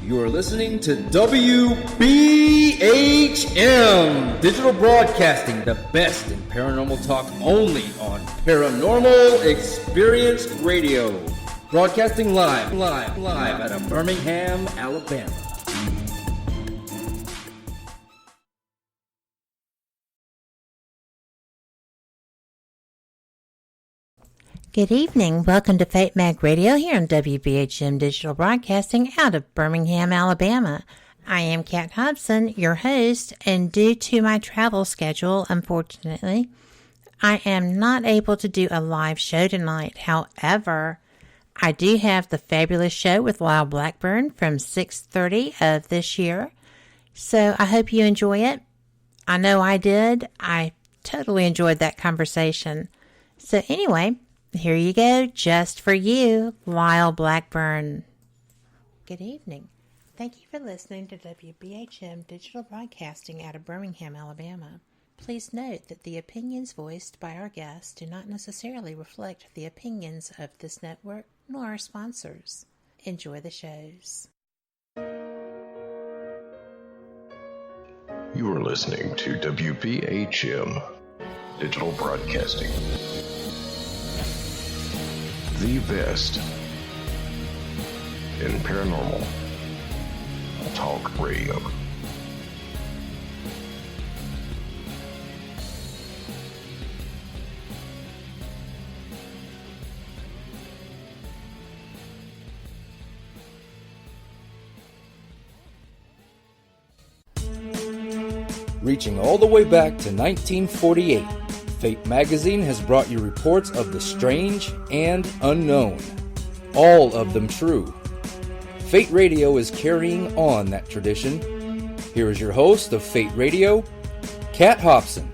You are listening to WBHM Digital Broadcasting, the best in paranormal talk, only on Paranormal Experience Radio. Broadcasting live out of Birmingham, Alabama. Good evening. Welcome to Fate Mag Radio here on WBHM Digital Broadcasting out of Birmingham, Alabama. I am Kat Hobson, your host, and due to my travel schedule, unfortunately, I am not able to do a live show tonight. However, I do have the fabulous show with Lyle Blackburn from 6:30 of this year, so I hope you enjoy it. I know I did. I totally enjoyed that conversation. So anyway, here you go, just for you, Lyle Blackburn. Good evening. Thank you for listening to WBHM Digital Broadcasting out of Birmingham, Alabama. Please note that the opinions voiced by our guests do not necessarily reflect the opinions of this network nor our sponsors. Enjoy the shows. You are listening to WBHM Digital Broadcasting. The best in paranormal talk radio. Reaching all the way back to 1948. Fate Magazine has brought you reports of the strange and unknown, all of them true. Fate Radio is carrying on that tradition. Here is your host of Fate Radio, Kat Hobson.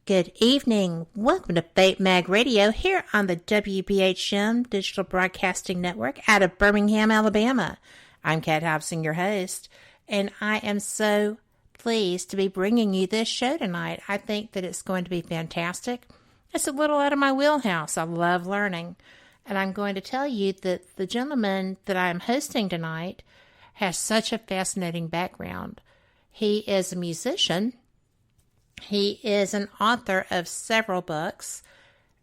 Good evening. Welcome to Fate Mag Radio here on the WBHM Digital Broadcasting Network out of Birmingham, Alabama. I'm Kat Hobson, your host, and I am so pleased to be bringing you this show tonight. I think that it's going to be fantastic. It's a little out of my wheelhouse. I love learning. And I'm going to tell you that the gentleman that I'm hosting tonight has such a fascinating background. He is a musician. He is an author of several books,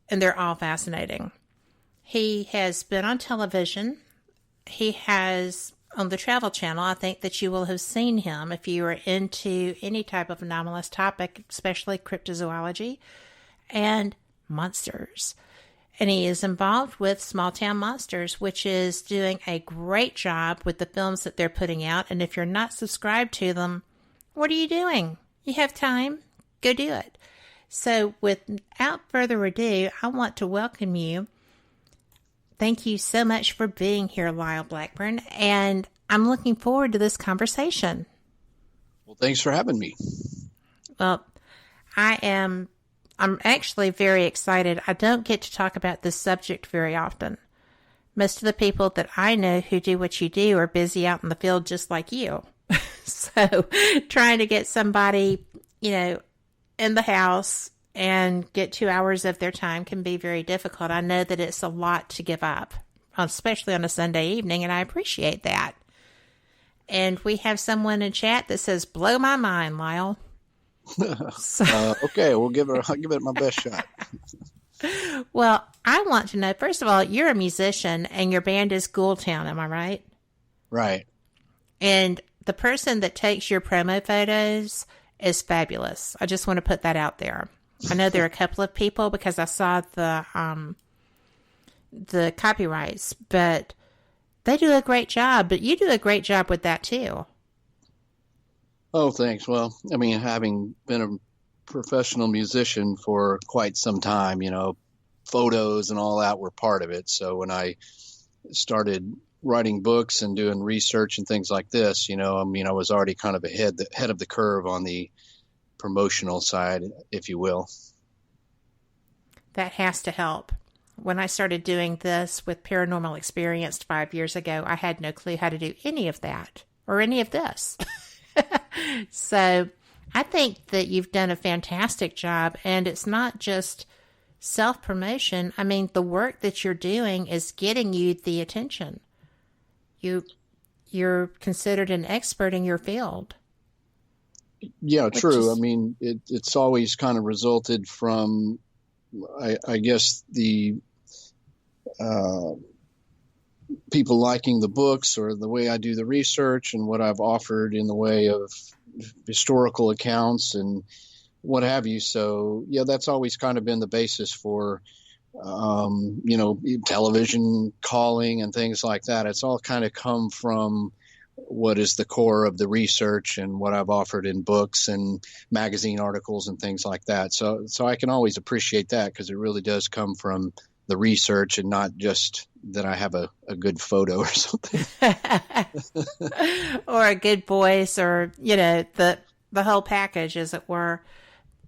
and they're all fascinating. He has been on television. He has on the Travel Channel. I think that you will have seen him if you are into any type of anomalous topic, especially cryptozoology and monsters. And he is involved with Small Town Monsters, which is doing a great job with the films that they're putting out. And if you're not subscribed to them, what are you doing? You have time? Go do it. So without further ado, I want to welcome you. Thank you so much for being here, Lyle Blackburn, and I'm looking forward to this conversation. Well, thanks for having me. Well, I'm actually very excited. I don't get to talk about this subject very often. Most of the people that I know who do what you do are busy out in the field just like you. So trying to get somebody, in the house and get 2 hours of their time can be very difficult. I know that it's a lot to give up, especially on a Sunday evening, and I appreciate that. And we have someone in chat that says, blow my mind, Lyle. Okay, I'll give it my best shot. Well, I want to know, first of all, you're a musician and your band is Ghoultown, am I right? Right. And the person that takes your promo photos is fabulous. I just want to put that out there. I know there are a couple of people because I saw the copyrights, but they do a great job. But you do a great job with that too. Oh, thanks. Well, I mean, having been a professional musician for quite some time, photos and all that were part of it. So when I started writing books and doing research and things like this, I was already kind of ahead of the curve on the promotional side, if you will. That has to help. When I started doing this with Paranormal Experience 5 years ago, I had no clue how to do any of that or any of this. So I think that you've done a fantastic job, and it's not just self-promotion. I mean, the work that you're doing is getting you the attention. You're considered an expert in your field. Yeah, true. I mean, it's always kind of resulted from, I guess, the people liking the books or the way I do the research and what I've offered in the way of historical accounts and what have you. So, yeah, that's always kind of been the basis for, television calling and things like that. It's all kind of come from what is the core of the research and what I've offered in books and magazine articles and things like that. So I can always appreciate that because it really does come from the research and not just that I have a good photo or something. Or a good voice or, the whole package, as it were.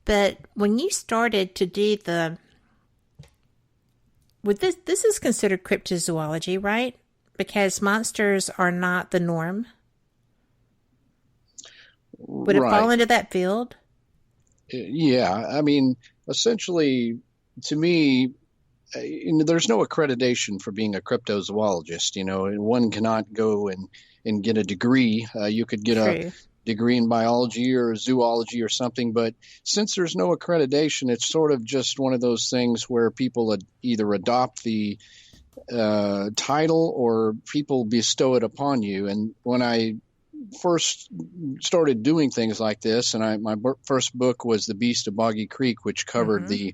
But when you started to do this is considered cryptozoology, right? Because monsters are not the norm. Would it fall into that field? Yeah. I mean, essentially, to me, there's no accreditation for being a cryptozoologist. One cannot go and get a degree. You could get a degree in biology or zoology or something, but since there's no accreditation, it's sort of just one of those things where people either adopt the title or people bestow it upon you. And when I first started doing things like this, and my first book was The Beast of Boggy Creek, which covered the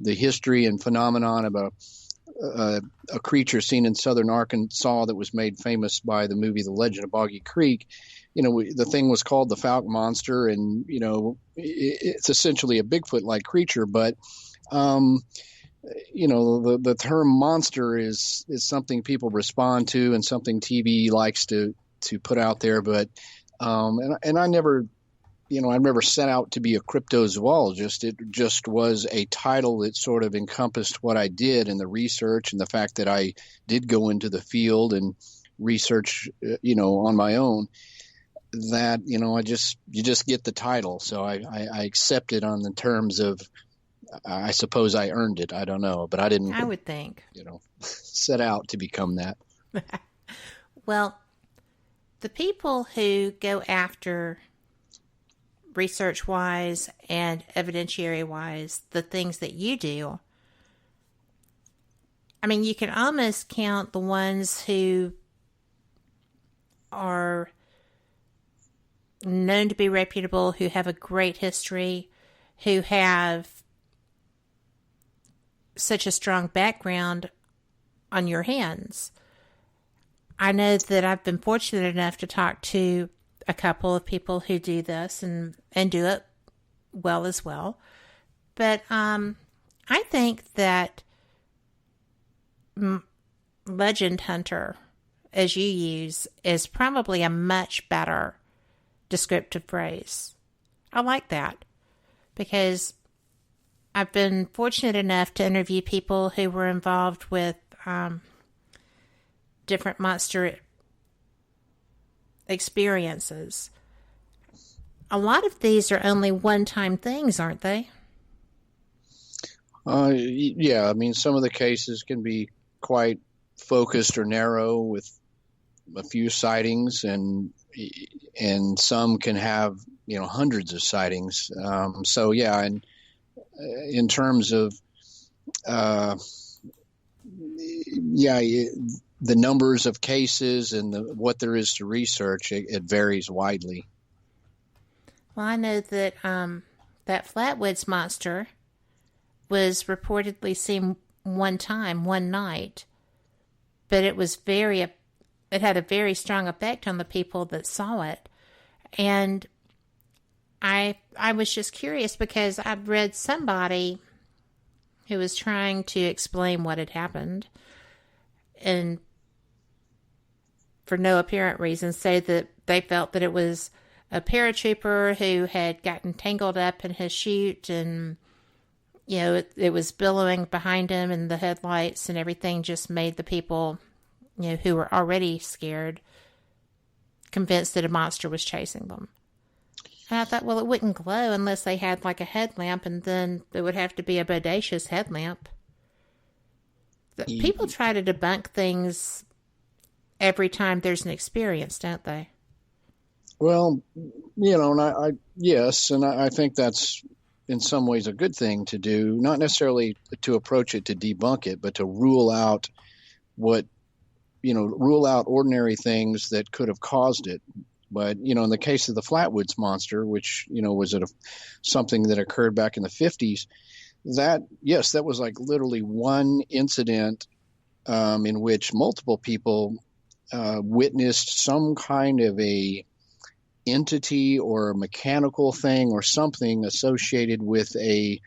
history and phenomenon of a creature seen in southern Arkansas that was made famous by the movie The Legend of Boggy Creek. The thing was called the Fouke Monster, and it's essentially a Bigfoot-like creature, but the term monster is something people respond to and something TV likes to put out there. But and I never, I never set out to be a cryptozoologist. It just was a title that sort of encompassed what I did and the research and the fact that I did go into the field and research, on my own. That, you just get the title. So I accept it on the terms of, I suppose I earned it. I don't know, but I didn't. I would think. Set out to become that. Well, the people who go after research-wise and evidentiary-wise the things that you do, I mean, you can almost count the ones who are known to be reputable, who have a great history, who have such a strong background on your hands. I know that I've been fortunate enough to talk to a couple of people who do this and do it well as well. But I think that legend hunter, as you use, is probably a much better descriptive phrase. I like that because I've been fortunate enough to interview people who were involved with different monster experiences. A lot of these are only one-time things, aren't they? Yeah, I mean, some of the cases can be quite focused or narrow with a few sightings, and some can have hundreds of sightings. So yeah, and in terms of the numbers of cases and what there is to research, it varies widely. Well, I know that that Flatwoods monster was reportedly seen one night, but it had a very strong effect on the people that saw it. And I was just curious because I've read somebody who was trying to explain what had happened and for no apparent reason say that they felt that it was a paratrooper who had gotten tangled up in his chute and, it was billowing behind him and the headlights and everything just made the people, who were already scared, convinced that a monster was chasing them. And I thought, well, it wouldn't glow unless they had like a headlamp, and then it would have to be a bodacious headlamp. People try to debunk things every time there's an experience, don't they? Well, and yes, and I think that's in some ways a good thing to do, not necessarily to approach it to debunk it, but to rule out ordinary things that could have caused it. But, in the case of the Flatwoods Monster, which, was something that occurred back in the 50s, that was like literally one incident in which multiple people witnessed some kind of a entity or a mechanical thing or something associated with a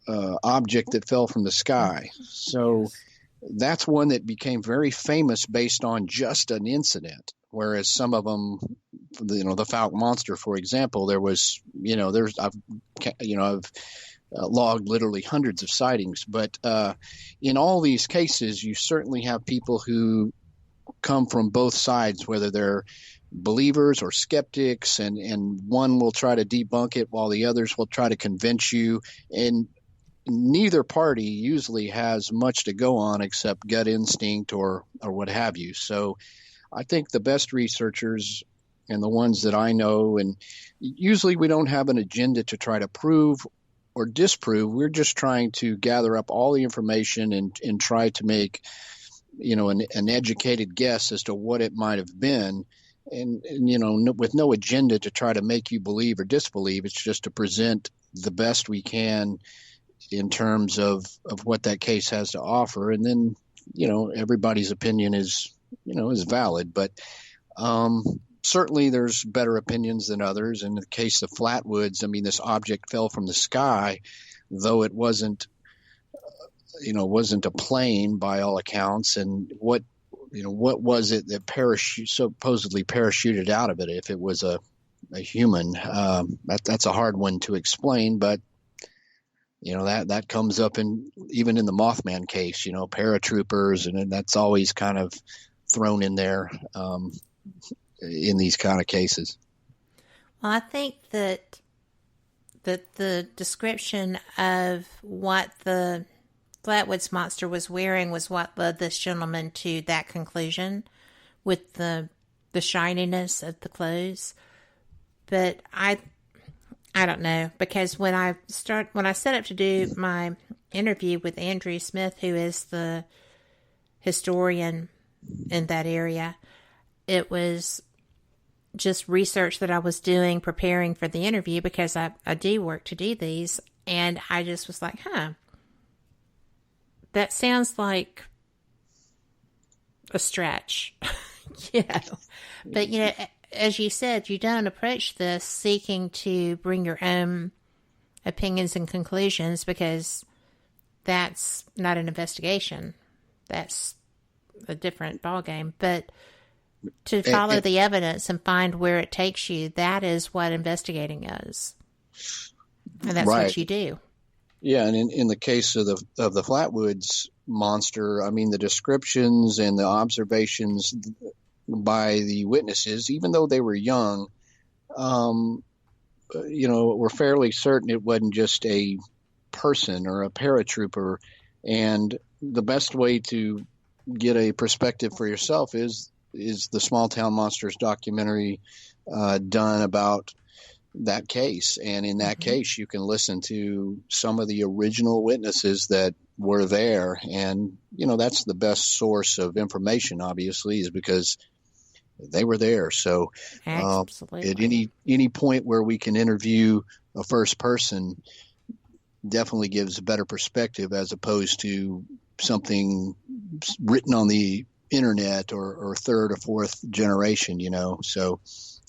object that fell from the sky. So that's one that became very famous based on just an incident. Whereas some of them, the Fouke Monster, for example, I've logged literally hundreds of sightings. But in all these cases, you certainly have people who come from both sides, whether they're believers or skeptics, and one will try to debunk it while the others will try to convince you. And neither party usually has much to go on except gut instinct or what have you. So I think the best researchers and the ones that I know, and usually we don't have an agenda to try to prove or disprove. We're just trying to gather up all the information and try to make, an educated guess as to what it might have been. And with no agenda to try to make you believe or disbelieve. It's just to present the best we can in terms of what that case has to offer. And then, everybody's opinion is valid, but certainly there's better opinions than others. In the case of Flatwoods, this object fell from the sky, though it wasn't a plane by all accounts. And what was it that supposedly parachuted out of it? If it was a human, that's a hard one to explain, but that comes up even in the Mothman case, paratroopers, and that's always kind of thrown in there in these kind of cases. Well, I think that the description of what the Flatwoods Monster was wearing was what led this gentleman to that conclusion, with the shininess of the clothes. But I don't know, because when I set up to do my interview with Andrew Smith, who is the historian in that area, it was just research that I was doing, preparing for the interview, because I do work to do these, and I just was like, that sounds like a stretch, But, as you said, you don't approach this seeking to bring your own opinions and conclusions, because that's not an investigation. That's a different ballgame. But to follow the evidence and find where it takes you, that is what investigating is. And that's right. what you do. Yeah, and in the case of the Flatwoods Monster, the descriptions and the observations by the witnesses, even though they were young, were fairly certain it wasn't just a person or a paratrooper. And the best way to get a perspective for yourself is the Small Town Monsters documentary done about that case. And in that case, you can listen to some of the original witnesses that were there. And, that's the best source of information, obviously, is because they were there. So at any point where we can interview a first person definitely gives a better perspective, as opposed to something written on the internet or third or fourth generation, So,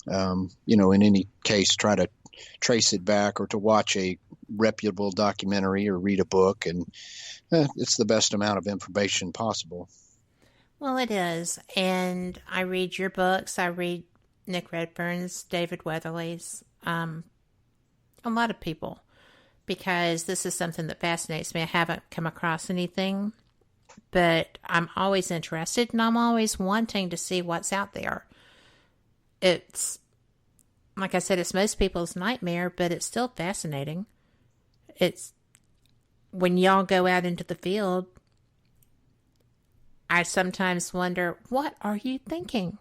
in any case, try to trace it back or to watch a reputable documentary or read a book, and it's the best amount of information possible. Well, it is. And I read your books. I read Nick Redfern's, David Weatherly's, a lot of people, because this is something that fascinates me. I haven't come across anything, but I'm always interested, and I'm always wanting to see what's out there. It's like I said, it's most people's nightmare, but it's still fascinating. It's when y'all go out into the field, I sometimes wonder, what are you thinking?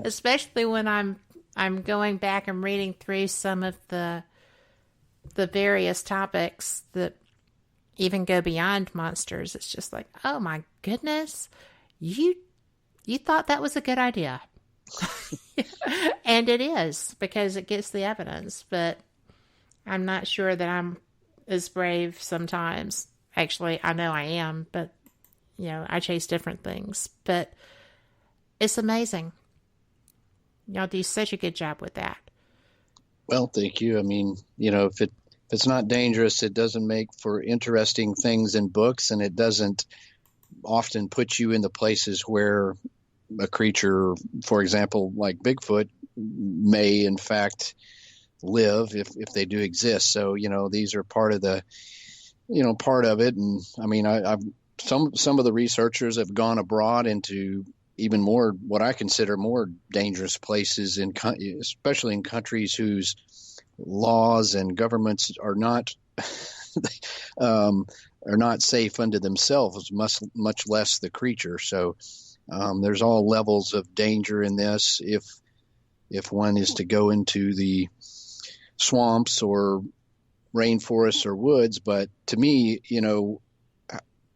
Especially when I'm going back and reading through some of the various topics that even go beyond monsters. It's just like, oh my goodness, you thought that was a good idea. And it is, because it gets the evidence, but I'm not sure that I'm as brave sometimes. Actually, I know I am, but I chase different things, but it's amazing. Y'all do such a good job with that. Well, thank you. I mean, if it's not dangerous, it doesn't make for interesting things in books, and it doesn't often put you in the places where a creature, for example, like Bigfoot, may in fact live if they do exist. So, these are part of the, part of it. And I mean, I've some of the researchers have gone abroad into even more, what I consider more dangerous places, especially in countries whose laws and governments are not safe unto themselves, much less the creature. So there's all levels of danger in this. If one is to go into the swamps or rainforests or woods, but to me,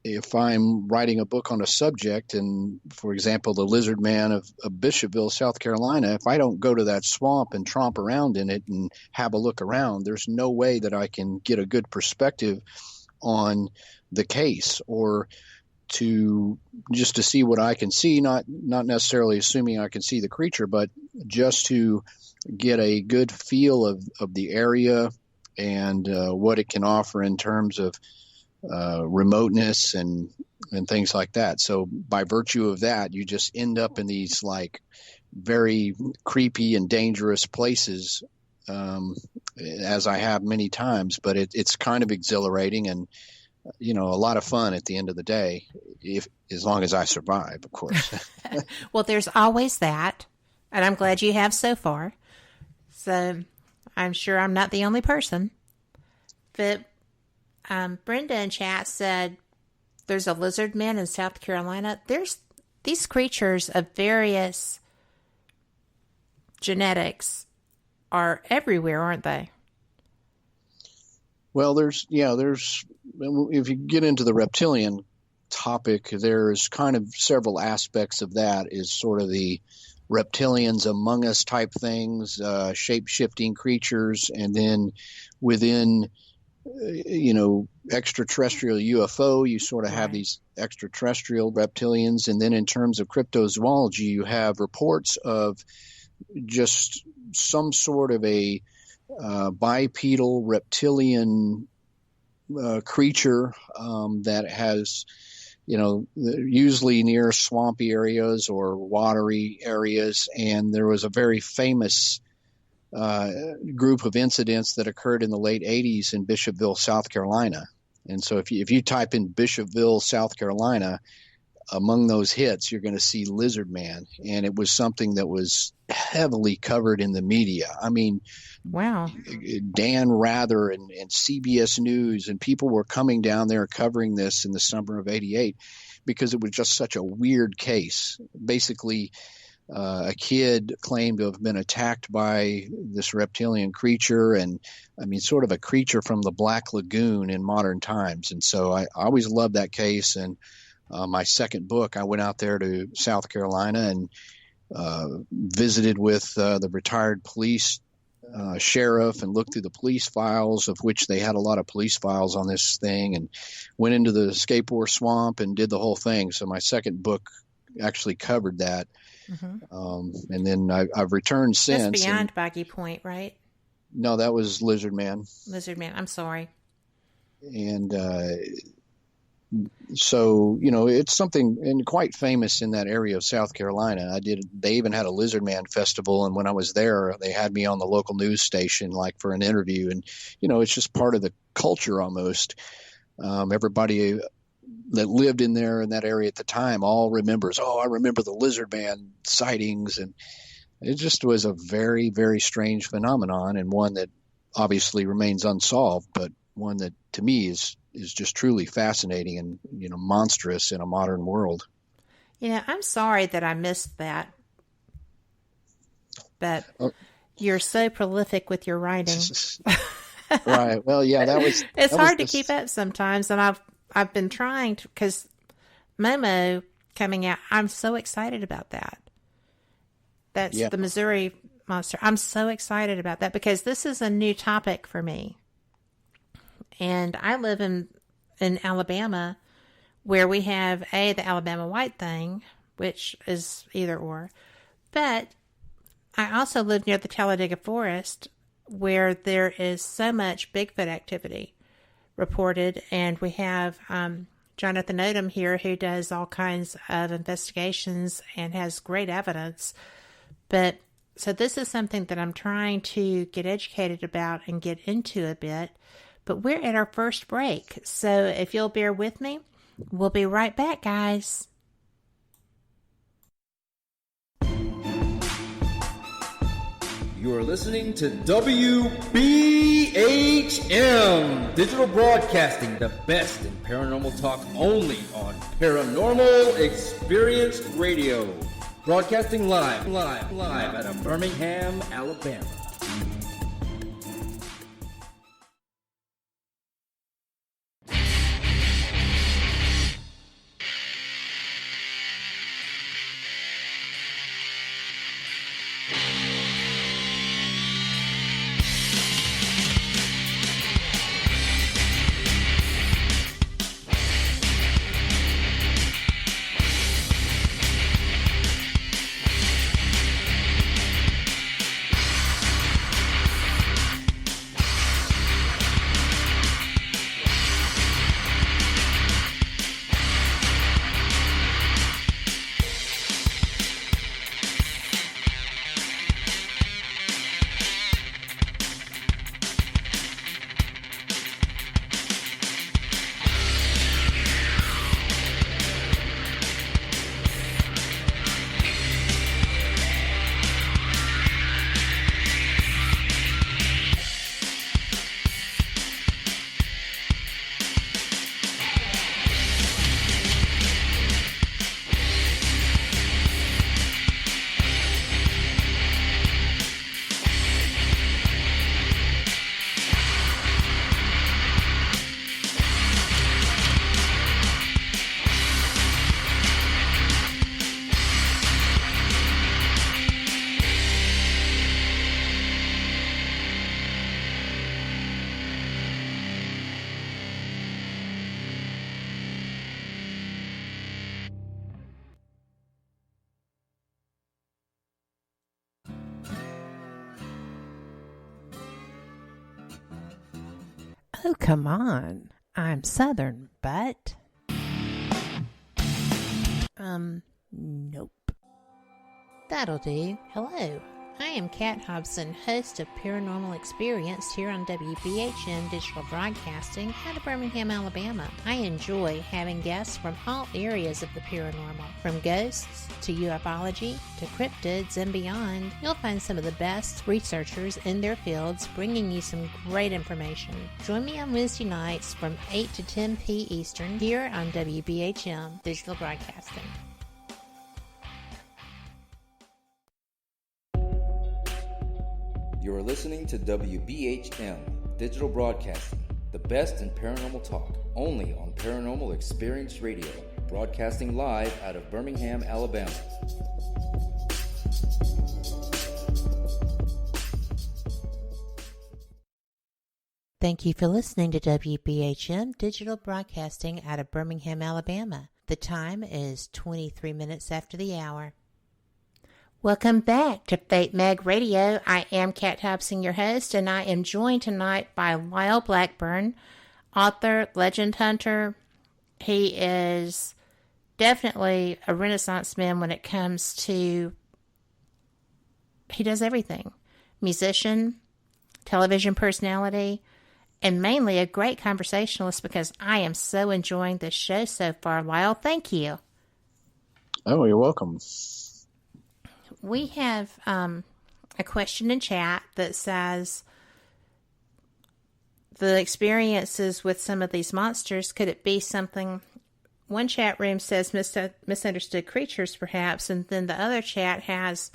if I'm writing a book on a subject, and for example, the lizard man of Bishopville, South Carolina, if I don't go to that swamp and tromp around in it and have a look around, there's no way that I can get a good perspective on the case, or to see what I can see, not necessarily assuming I can see the creature, but just to get a good feel of the area and what it can offer in terms of remoteness and things like that. So by virtue of that, you just end up in these like very creepy and dangerous places, as I have many times, but it's kind of exhilarating and, a lot of fun at the end of the day, as long as I survive, of course. Well, there's always that, and I'm glad you have so far. So I'm sure I'm not the only person. But Brenda in chat said there's a lizard man in South Carolina. There's these creatures of various genetics are everywhere, aren't they? Well, there's if you get into the reptilian topic, there's kind of several aspects of that. Is sort of the reptilians among us type things, shape-shifting creatures, and then within extraterrestrial UFO, you sort of have these extraterrestrial reptilians. And then in terms of cryptozoology, you have reports of just some sort of a bipedal reptilian creature that has, usually near swampy areas or watery areas. And there was a very famous group of incidents that occurred in the late 80s in Bishopville, South Carolina. And so if you type in Bishopville, South Carolina, among those hits, you're going to see Lizard Man. And it was something that was heavily covered in the media. I mean, wow. Dan Rather and CBS News, and people were coming down there covering this in the summer of '88 because it was just such a weird case. Basically, a kid claimed to have been attacked by this reptilian creature, and I mean, sort of a creature from the Black Lagoon in modern times. And so I always loved that case. And my second book, I went out there to South Carolina and visited with the retired police sheriff and looked through the police files, of which they had a lot of police files on this thing, and went into the Skateboard Swamp and did the whole thing. So my second book actually covered that. Mm-hmm. And then I've returned since. That's beyond Boggy Point, right? No, that was Lizard Man. Lizard Man, I'm sorry. And so, it's something and quite famous in that area of South Carolina. They even had a Lizard Man festival. And when I was there, they had me on the local news station, like for an interview. And, it's just part of the culture almost. Everybody that lived in that area at the time all remembers, I remember the Lizard Man sightings. And it just was a very, very strange phenomenon, and one that obviously remains unsolved, but one that to me is just truly fascinating and, monstrous in a modern world. I'm sorry that I missed that, but you're so prolific with your writing. Right. Well, yeah, it's hard to keep up sometimes, and I've been trying to, because Momo coming out, I'm so excited about that. That's the Missouri Monster. I'm so excited about that because this is a new topic for me. And I live in Alabama, where we have the Alabama White thing, which is either or. But I also live near the Talladega Forest, where there is so much Bigfoot activity reported. And we have Jonathan Odom here, who does all kinds of investigations and has great evidence. But so this is something that I'm trying to get educated about and get into a bit. But we're at our first break. So if you'll bear with me, we'll be right back, guys. You are listening to WBHM Digital Broadcasting, the best in paranormal talk, only on Paranormal Experience Radio. Broadcasting live out of Birmingham, Alabama. Oh, come on. I'm Southern, but... Nope. That'll do. Hello. I am Kat Hobson, host of Paranormal Experience here on WBHM Digital Broadcasting out of Birmingham, Alabama. I enjoy having guests from all areas of the paranormal, from ghosts to ufology to cryptids and beyond. You'll find some of the best researchers in their fields bringing you some great information. Join me on Wednesday nights from 8 to 10 p. Eastern here on WBHM Digital Broadcasting. You are listening to WBHM Digital Broadcasting, the best in paranormal talk, only on Paranormal Experience Radio, broadcasting live out of Birmingham, Alabama. Thank you for listening to WBHM Digital Broadcasting out of Birmingham, Alabama. The time is 23 minutes after the hour. Welcome back to Fate Mag Radio. I am Kat Hobson, your host, and I am joined tonight by Lyle Blackburn, author, legend hunter. He is definitely a Renaissance man when it comes to, he does everything. Musician, television personality, and mainly a great conversationalist because I am so enjoying this show so far. Lyle, thank you. Oh, you're welcome. we have a question in chat that says, the experiences with some of these monsters, could it be something? One chat room says misunderstood creatures, perhaps, and then the other chat has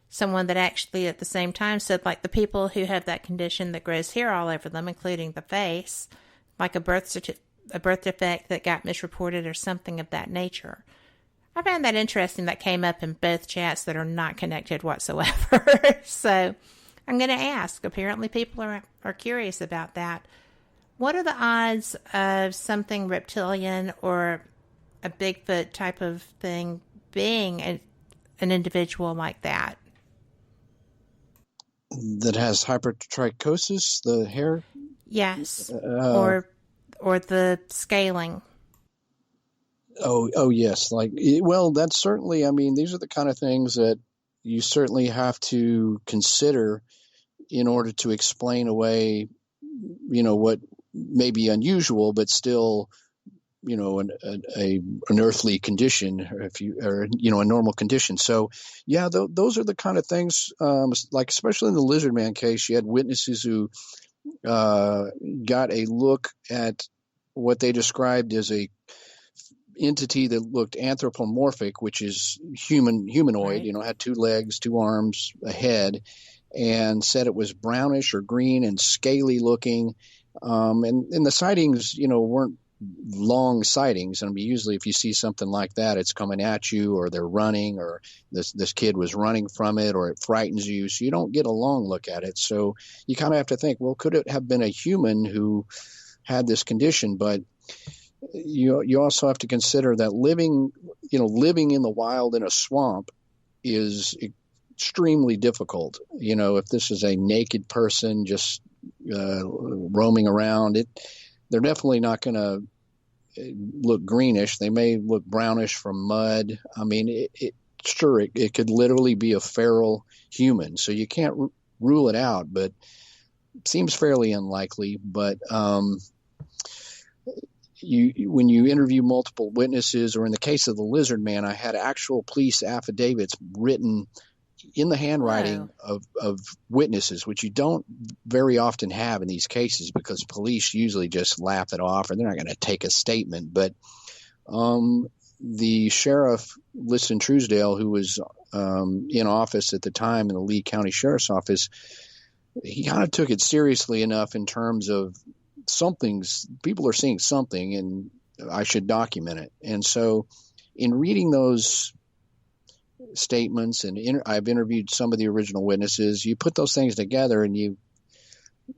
someone that actually at the same time said, like, the people who have that condition that grows hair all over them, including the face, like a birth defect that got misreported or something of that nature. I found that interesting. That came up in both chats that are not connected whatsoever. So I'm going to ask. Apparently people are curious about that. What are the odds of something reptilian or a Bigfoot type of thing being an individual like that? That has hypertrichosis, the hair? Yes. Or the scaling. Oh, yes. Well, that's certainly, I mean, these are the kind of things that you certainly have to consider in order to explain away, what may be unusual, but still, an earthly condition, or a normal condition. So, yeah, those are the kind of things, like especially in the lizard man case, you had witnesses who got a look at what they described as a entity that looked anthropomorphic, which is humanoid, right. Had 2 legs, 2 arms, a head, and said it was brownish or green and scaly looking. And the sightings, weren't long sightings. I mean, usually if you see something like that, it's coming at you, or they're running, or this kid was running from it, or it frightens you. So you don't get a long look at it. So you kind of have to think, well, could it have been a human who had this condition? But you also have to consider that living in the wild in a swamp is extremely difficult. If this is a naked person just roaming around, they're definitely not going to look greenish. They may look brownish from mud. I mean, it could literally be a feral human. So you can't rule it out, but it seems fairly unlikely. But when you interview multiple witnesses, or in the case of the lizard man, I had actual police affidavits written in the handwriting of witnesses, which you don't very often have in these cases, because police usually just laugh it off, or they're not going to take a statement. But the sheriff, Liston Truesdale, who was in office at the time in the Lee County Sheriff's Office, he kind of took it seriously enough in terms of people are seeing something, and I should document it. And so in reading those statements, and I've interviewed some of the original witnesses, you put those things together, and you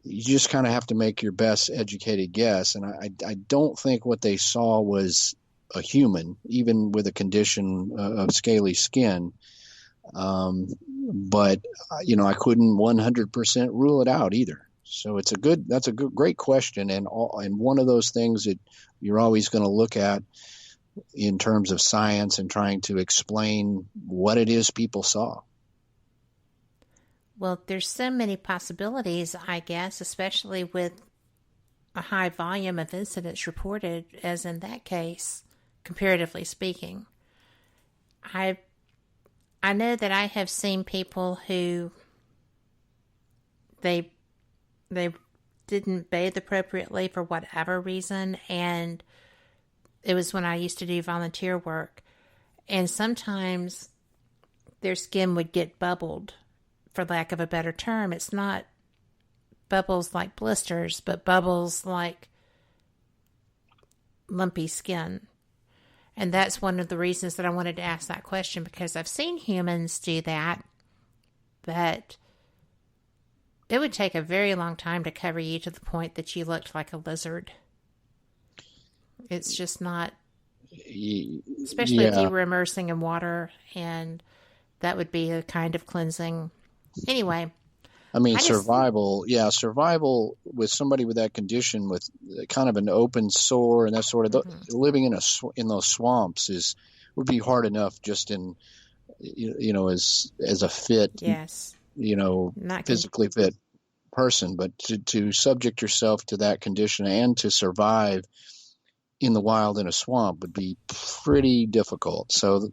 just kind of have to make your best educated guess. And I don't think what they saw was a human, even with a condition of scaly skin. But I couldn't 100% rule it out either. So that's a great question, and one of those things that you're always going to look at in terms of science and trying to explain what it is people saw. Well, there's so many possibilities, I guess, especially with a high volume of incidents reported, as in that case, comparatively speaking. I know that I have seen people who they didn't bathe appropriately for whatever reason, and it was when I used to do volunteer work, and sometimes their skin would get bubbled, for lack of a better term. It's not bubbles like blisters, but bubbles like lumpy skin. And that's one of the reasons that I wanted to ask that question, because I've seen humans do that, but it would take a very long time to cover you to the point that you looked like a lizard. It's just not, especially if you were immersing in water, and that would be a kind of cleansing. Anyway. I mean, survival with somebody with that condition, with kind of an open sore and that sort of living in those swamps would be hard enough just in, as a fit, yes, not physically fit person, but to subject yourself to that condition and to survive in the wild in a swamp would be pretty difficult. So,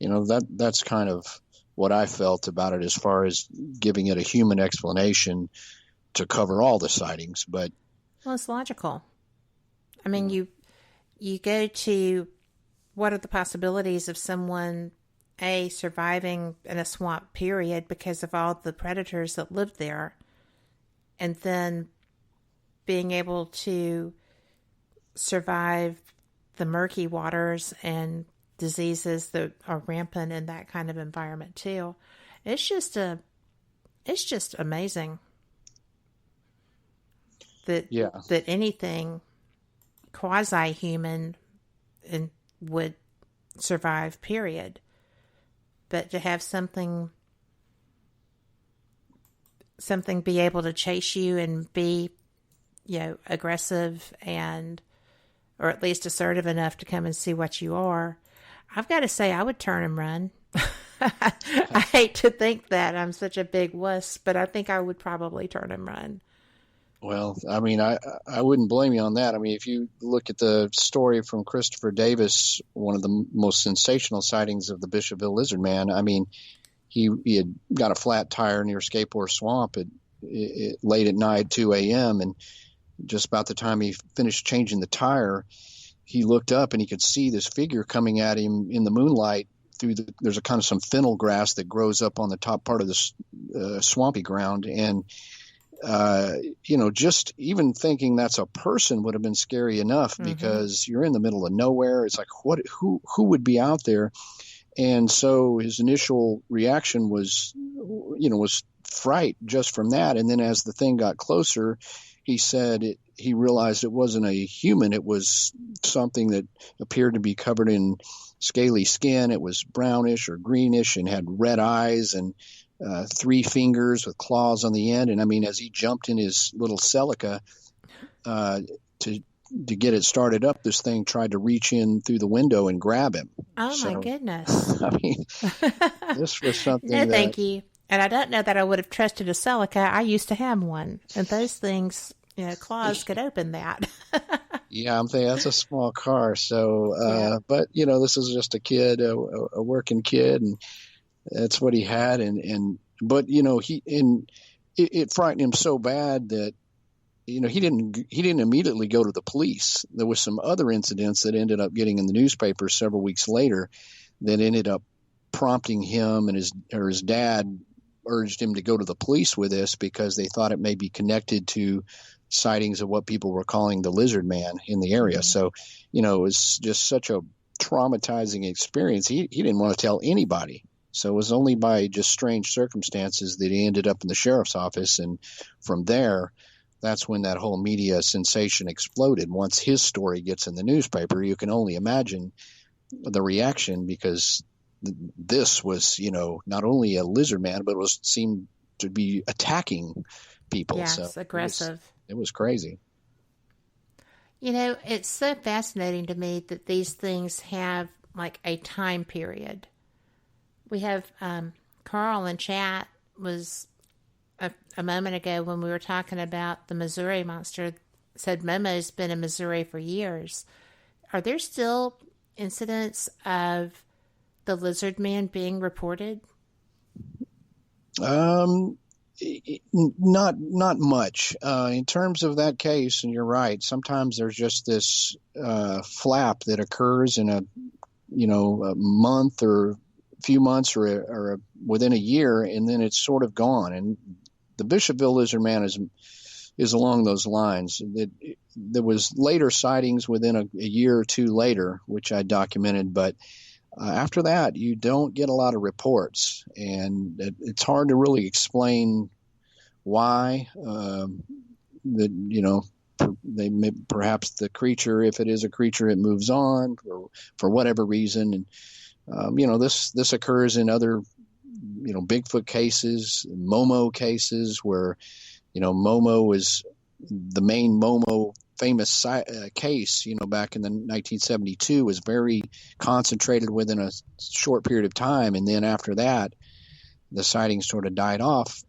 that's kind of what I felt about it as far as giving it a human explanation to cover all the sightings. But well, it's logical. I mean, you go to what are the possibilities of someone surviving in a swamp period because of all the predators that lived there, and then being able to survive the murky waters and diseases that are rampant in that kind of environment too. It's just amazing that anything quasi-human would survive, period. But to have something be able to chase you and be, aggressive or at least assertive enough to come and see what you are, I've got to say I would turn and run. I hate to think that I'm such a big wuss, but I think I would probably turn and run. Well, I mean, I wouldn't blame you on that. I mean, if you look at the story from Christopher Davis, one of the most sensational sightings of the Bishopville lizard man, I mean, he had got a flat tire near Skateboard Swamp late at night, 2 a.m., and just about the time he finished changing the tire, he looked up and he could see this figure coming at him in the moonlight there's a kind of some fennel grass that grows up on the top part of this swampy ground. And, just even thinking that's a person would have been scary enough, because you're in the middle of nowhere. It's like, who would be out there? And so his initial reaction was fright just from that. And then as the thing got closer, he said he realized it wasn't a human. It was something that appeared to be covered in scaly skin. It was brownish or greenish and had red eyes and 3 fingers with claws on the end. And I mean, as he jumped in his little Celica to get it started up, this thing tried to reach in through the window and grab him. Oh, my goodness. I mean, this was something No, thank you. And I don't know that I would have trusted a Celica. I used to have one. And those things, claws could open that. Yeah, I'm thinking that's a small car. So, but, this is just a kid, a working kid, and that's what he had. But it frightened him so bad that, he didn't immediately go to the police. There was some other incidents that ended up getting in the newspaper several weeks later that ended up prompting him and his dad urged him to go to the police with this, because they thought it may be connected to sightings of what people were calling the lizard man in the area. So, it was just such a traumatizing experience. He didn't want to tell anybody. So it was only by just strange circumstances that he ended up in the sheriff's office. And from there, that's when that whole media sensation exploded. Once his story gets in the newspaper, you can only imagine the reaction, because this was, not only a lizard man, but seemed to be attacking people. Yeah, so it's aggressive. It was crazy. It's so fascinating to me that these things have like a time period. We have Carl in chat was a moment ago when we were talking about the Missouri monster, said Momo's been in Missouri for years. Are there still incidents of the lizard man being reported? Not much. In terms of that case, and you're right, sometimes there's just this flap that occurs in a month or a few months or within a year, and then it's sort of gone. And the Bishopville lizard man is along those lines. There was later sightings within a year or two later, which I documented, but after that, you don't get a lot of reports, and it's hard to really explain why. Perhaps the creature, if it is a creature, it moves on for whatever reason, and this occurs in other Bigfoot cases, Momo cases, where Momo was the main Momo famous case, back in the 1972, was very concentrated within a short period of time. And then after that, the sightings sort of died off.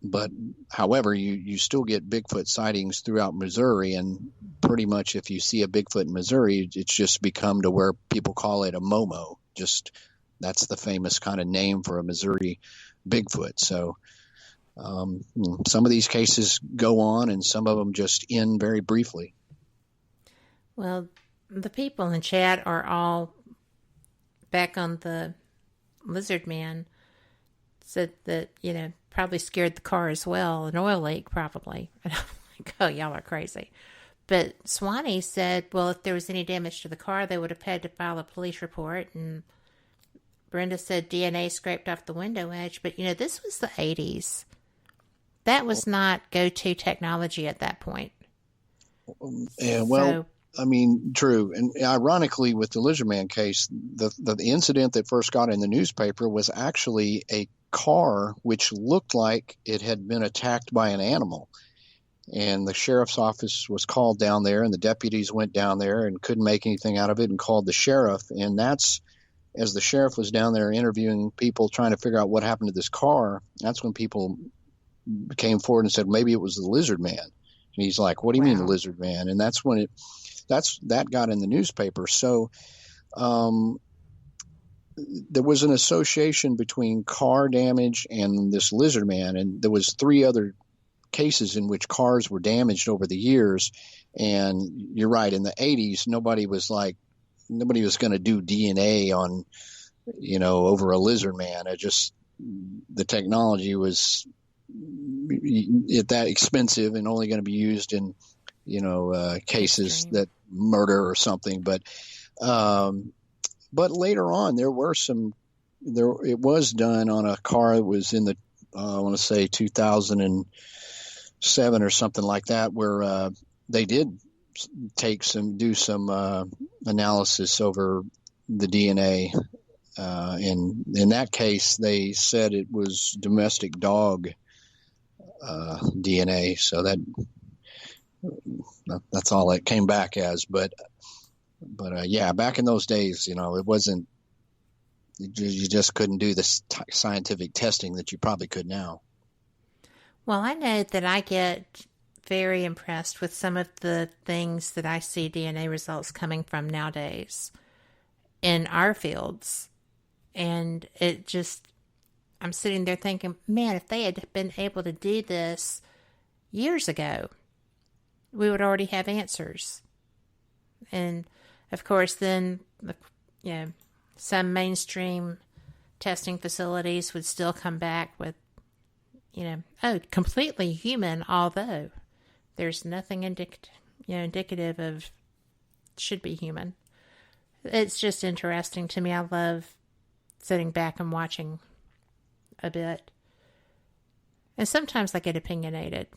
But however, you still get Bigfoot sightings throughout Missouri. And pretty much if you see a Bigfoot in Missouri, it's just become to where people call it a Momo, just that's the famous kind of name for a Missouri Bigfoot. So some of these cases go on, and some of them just end very briefly. Well, the people in chat are all back on the lizard man. Said that, probably scared the car as well. An oil leak, probably. And I'm like, oh, y'all are crazy. But Swanee said, well, if there was any damage to the car, they would have had to file a police report. And Brenda said DNA scraped off the window edge. But, this was the 80s. That was not go-to technology at that point. Yeah, well, true. And ironically, with the Lizardman case, the incident that first got in the newspaper was actually a car which looked like it had been attacked by an animal. And the sheriff's office was called down there, and the deputies went down there and couldn't make anything out of it and called the sheriff. And that's, as the sheriff was down there interviewing people trying to figure out what happened to this car, that's when people came forward and said, maybe it was the Lizard Man. And he's like, what do you mean the Lizard Man? And that's when that got in the newspaper. So there was an association between car damage and this Lizard Man. And there was 3 other cases in which cars were damaged over the years. And you're right, in the 80s, nobody was going to do DNA on, over a Lizard Man. The technology was that expensive and only going to be used in, cases that murder or something. But later on, it was done on a car that was in the, I want to say 2007 or something like that, where they did do some analysis over the DNA. And in that case, they said it was domestic dog DNA. So that's all it came back as. But yeah, back in those days, it wasn't, you just couldn't do this scientific testing that you probably could now. Well, I know that I get very impressed with some of the things that I see DNA results coming from nowadays in our fields. And I'm sitting there thinking, man, if they had been able to do this years ago, we would already have answers. And of course, then, some mainstream testing facilities would still come back with, completely human, although there's nothing indicative of should be human. It's just interesting to me. I love sitting back and watching a bit. And sometimes I get opinionated.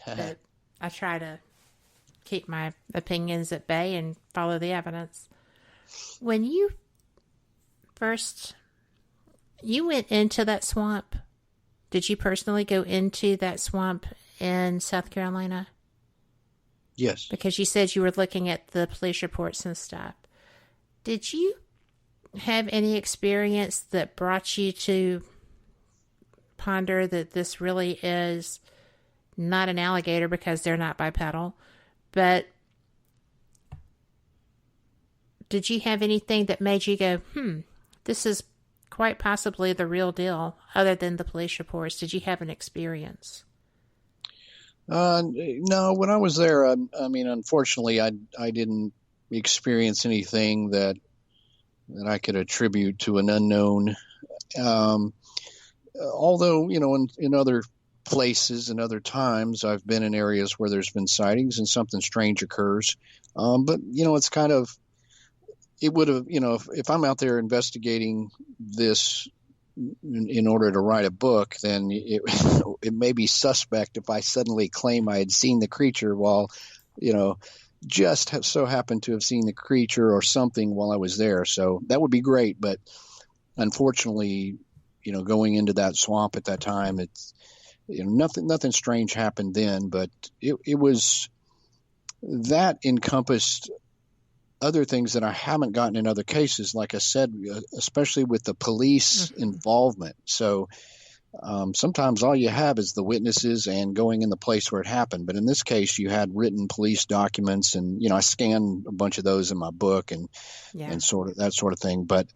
But I try to keep my opinions at bay and follow the evidence. When you went into that swamp, did you personally go into that swamp in South Carolina? Yes. Because you said you were looking at the police reports and stuff. Did you have any experience that brought you to ponder that this really is not an alligator because they're not bipedal, but did you have anything that made you go, this is quite possibly the real deal, other than the police reports? Did you have an experience? No, when I was there, unfortunately, I didn't experience anything that I could attribute to an unknown. Although, in other places and other times, I've been in areas where there's been sightings and something strange occurs. But, it's kind of, it would have, if I'm out there investigating this in order to write a book, then it may be suspect if I suddenly claim I had seen the creature while, just so happened to have seen the creature or something while I was there. So that would be great. But unfortunately, going into that swamp at that time, it's, nothing strange happened then, but it was, that encompassed other things that I haven't gotten in other cases, like I said, especially with the police involvement. So, sometimes all you have is the witnesses and going in the place where it happened. But in this case, you had written police documents, and I scanned a bunch of those in my book and sort of that sort of thing. But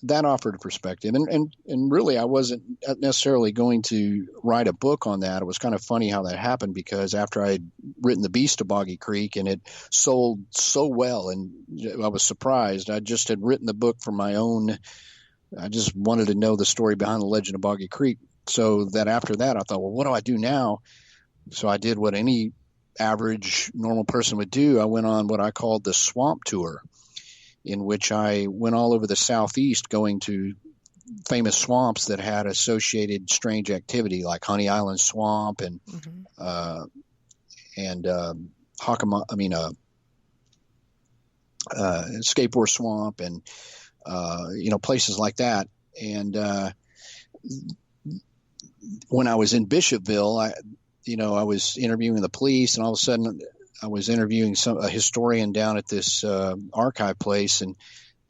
that offered a perspective, and really, I wasn't necessarily going to write a book on that. It was kind of funny how that happened, because after I'd written The Beast of Boggy Creek and it sold so well, and I was surprised. I just had written the book for my own. I just wanted to know the story behind the legend of Boggy Creek. So that after that, I thought, well, what do I do now? So I did what any average normal person would do. I went on what I called the swamp tour, in which I went all over the Southeast, going to famous swamps that had associated strange activity, like Honey Island Swamp and Skateboard Swamp, and places like that. And when I was in Bishopville, I was interviewing the police, and all of a sudden I was interviewing a historian down at this archive place, and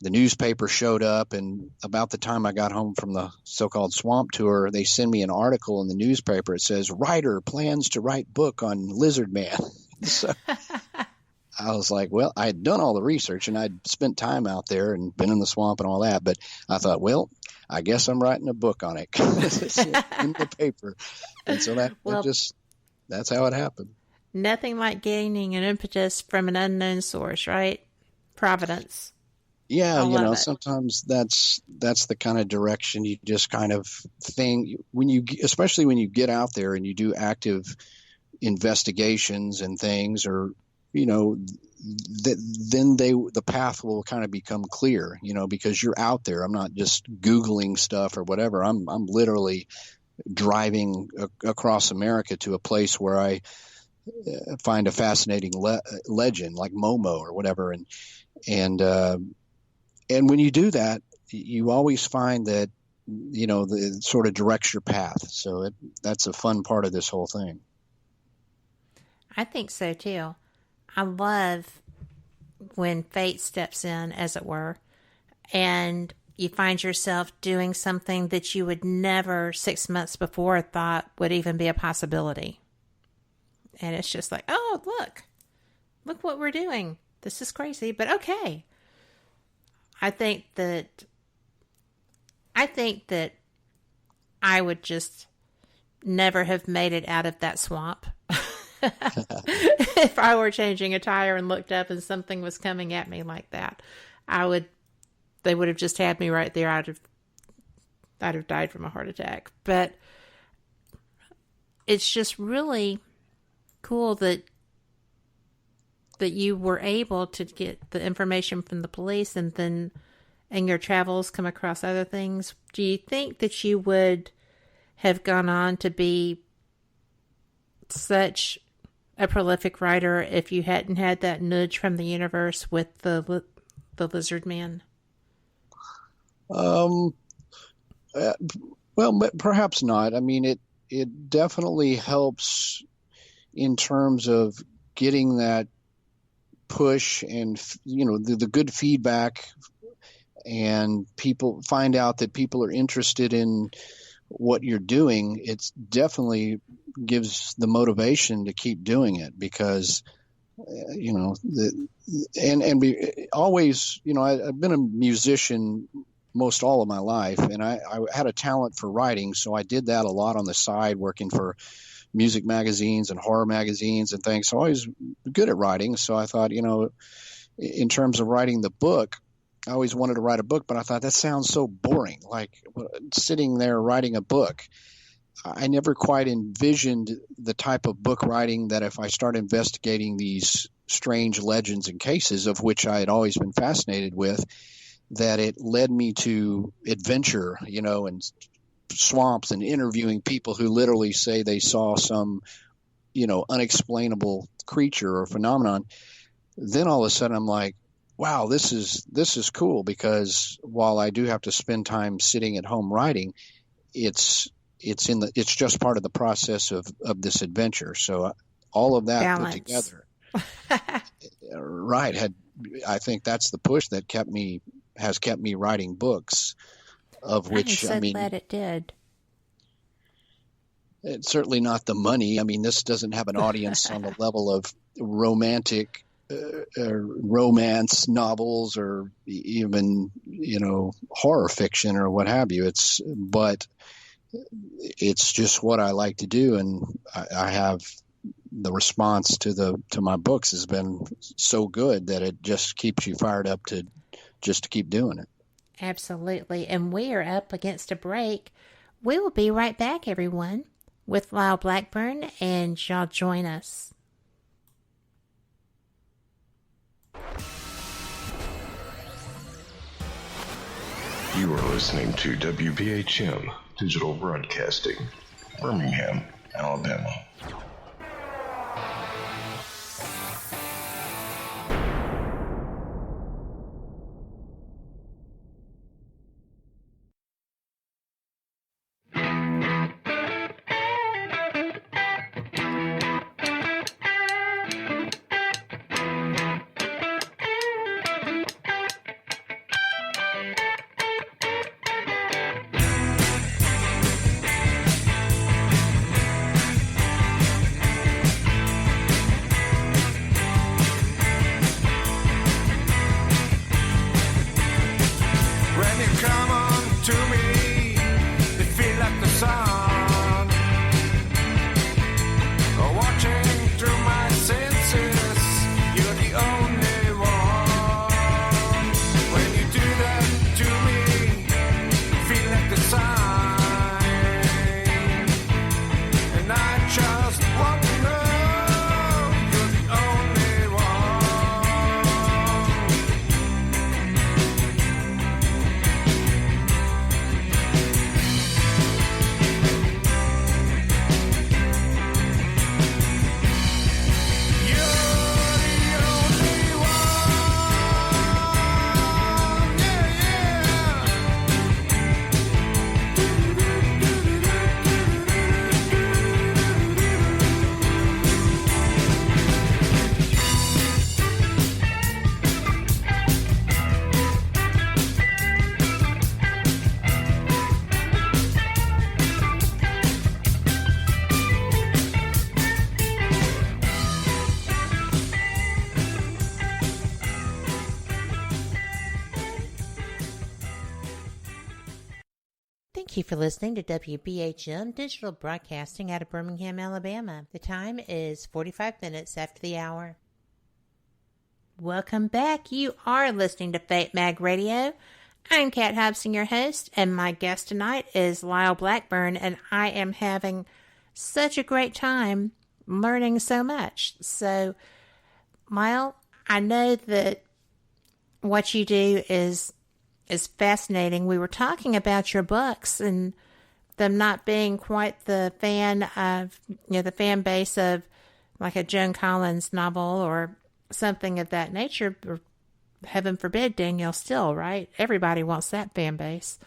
the newspaper showed up. And about the time I got home from the so-called swamp tour, they send me an article in the newspaper. It says, "Writer plans to write book on Lizard Man." So I was like, well, I had done all the research, and I'd spent time out there and been in the swamp and all that. But I thought, well, I guess I'm writing a book on it in the paper. And so that's how it happened. Nothing like gaining an impetus from an unknown source, right? Providence. Yeah, sometimes that's the kind of direction you just kind of thing especially when you get out there and you do active investigations and things, or then the path will kind of become clear, because you're out there. I'm not just Googling stuff or whatever. I'm literally driving across America to a place where I find a fascinating legend like Momo or whatever. And when you do that, you always find that, it sort of directs your path. So that's a fun part of this whole thing. I think so too. I love when fate steps in, as it were, and you find yourself doing something that you would never 6 months before thought would even be a possibility. And it's just like, oh, look what we're doing. This is crazy, but okay. I think that I would just never have made it out of that swamp. If I were changing a tire and looked up and something was coming at me like that, they would have just had me right there. I'd have died from a heart attack. But it's just really cool that you were able to get the information from the police, and then in your travels come across other things. Do you think that you would have gone on to be such a prolific writer if you hadn't had that nudge from the universe with the Lizard Man? Well, perhaps not. I mean, it definitely helps in terms of getting that push and, the good feedback, and people find out that people are interested in what you're doing. It's definitely gives the motivation to keep doing it, because, always, I've been a musician most all of my life, and I had a talent for writing. So I did that a lot on the side, working for music magazines and horror magazines and things. So I was good at writing. So I thought, in terms of writing the book, I always wanted to write a book, but I thought that sounds so boring, like sitting there writing a book. I never quite envisioned the type of book writing that if I start investigating these strange legends and cases, of which I had always been fascinated with, that it led me to adventure, and swamps, and interviewing people who literally say they saw some, unexplainable creature or phenomenon. Then all of a sudden I'm like, wow, this is cool, because while I do have to spend time sitting at home writing, it's just part of the process of this adventure. So all of that Balance. Put together, right? I think that's the push that has kept me writing books, of which I'm so glad it did. it's certainly not the money. I mean, this doesn't have an audience on the level of romantic romance novels or even, horror fiction or what have you. But it's just what I like to do. And I have the response to my books has been so good that it just keeps you fired up to keep doing it. Absolutely. And we are up against a break. We will be right back, everyone, with Lyle Blackburn, and y'all join us. You are listening to WBHM Digital Broadcasting, Birmingham, Alabama. Thank you for listening to WBHM Digital Broadcasting out of Birmingham, Alabama. The time is 45 minutes after the hour. Welcome back. You are listening to Fate Mag Radio. I'm Kat Hobson, your host, and my guest tonight is Lyle Blackburn, and I am having such a great time learning so much. So, Lyle, I know that what you do is fascinating. We were talking about your books and them not being quite the fan of, the fan base of like a Joan Collins novel or something of that nature, or heaven forbid, Danielle Steele, right? Everybody wants that fan base.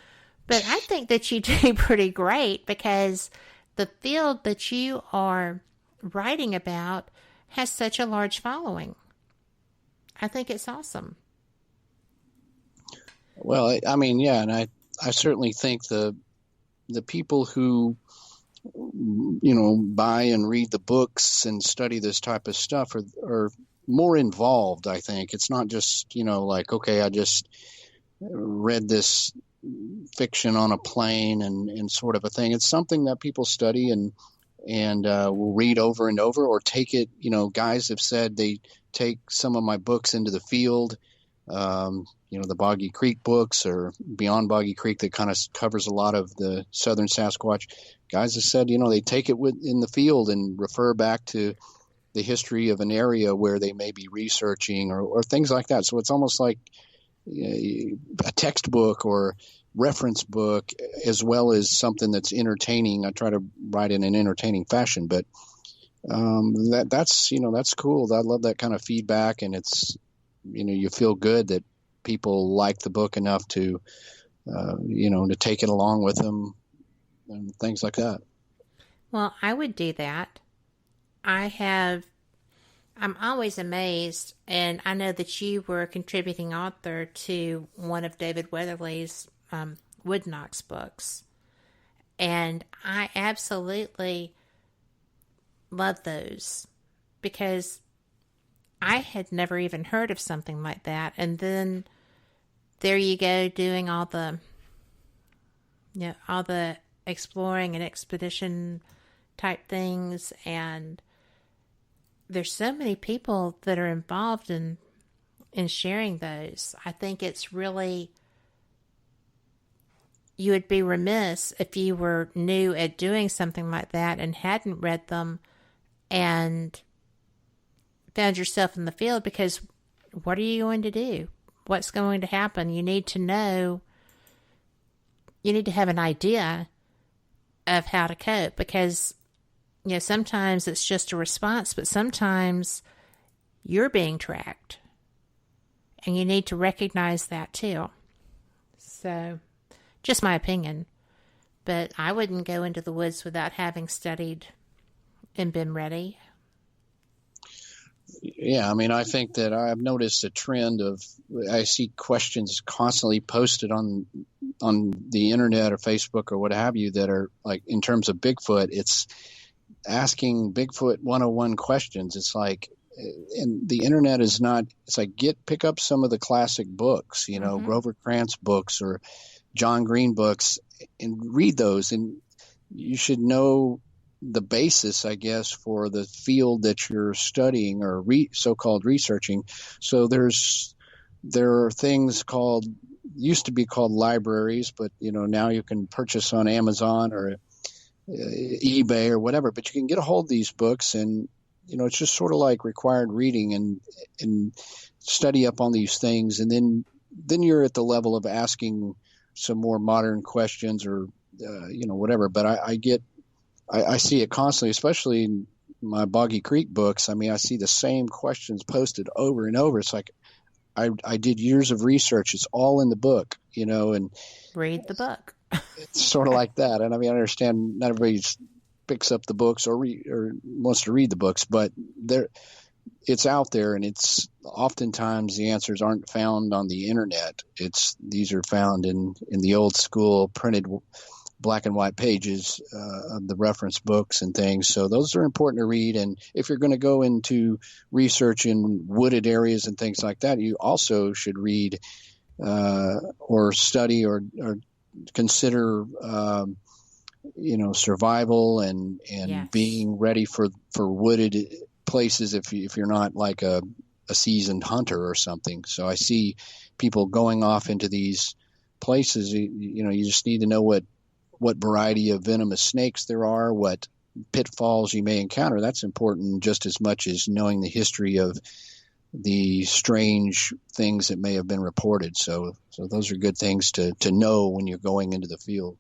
But I think that you do pretty great because the field that you are writing about has such a large following. I think it's awesome. Well, I mean, yeah, and I certainly think the people who, buy and read the books and study this type of stuff are more involved, I think. It's not just, like, okay, I just read this fiction on a plane and sort of a thing. It's something that people study and will read over and over, or take it, guys have said they take some of my books into the field, the Boggy Creek books or Beyond Boggy Creek that kind of covers a lot of the southern Sasquatch. Guys have said, they take it in the field and refer back to the history of an area where they may be researching or things like that. So it's almost like a textbook or reference book as well as something that's entertaining. I try to write in an entertaining fashion, but that's cool. I love that kind of feedback, and it's, you feel good that people like the book enough to, to take it along with them and things like that. Well, I would do that. I'm always amazed, and I know that you were a contributing author to one of David Weatherly's Woodknox books. And I absolutely love those because I had never even heard of something like that. And then there you go, doing all the, all the exploring and expedition type things. And there's so many people that are involved in sharing those. I think it's really, you would be remiss if you were new at doing something like that and hadn't read them and found yourself in the field, because what are you going to do? What's going to happen? You need to know, you need to have an idea of how to cope, because, sometimes it's just a response, but sometimes you're being tracked and you need to recognize that too. So, just my opinion, but I wouldn't go into the woods without having studied and been ready. Yeah, I mean, I think that I've noticed a trend of, I see questions constantly posted on the internet or Facebook or what have you that are like, in terms of Bigfoot, it's asking Bigfoot 101 questions. It's like, and the internet is not, it's like, pick up some of the classic books, Grover Krantz books or John Green books, and read those, and you should know the basis, I guess, for the field that you're studying or so-called researching. So there are things used to be called libraries, but now you can purchase on Amazon or eBay or whatever. But you can get a hold of these books, and it's just sort of like required reading and study up on these things, and then you're at the level of asking some more modern questions or whatever. But I see it constantly, especially in my Boggy Creek books. I mean, I see the same questions posted over and over. It's like I did years of research. It's all in the book, and read the book. It's sort of like that. And I mean, I understand not everybody picks up the books or wants to read the books, but it's out there, and it's oftentimes the answers aren't found on the internet. These are found in the old school printed black and white pages of the reference books and things. So those are important to read. And if you're going to go into research in wooded areas and things like that, you also should read or study or consider survival and Yes. being ready for wooded places if you're not like a seasoned hunter or something. So I see people going off into these places. You just need to know what variety of venomous snakes there are, what pitfalls you may encounter. That's important just as much as knowing the history of the strange things that may have been reported. So those are good things to know when you're going into the field.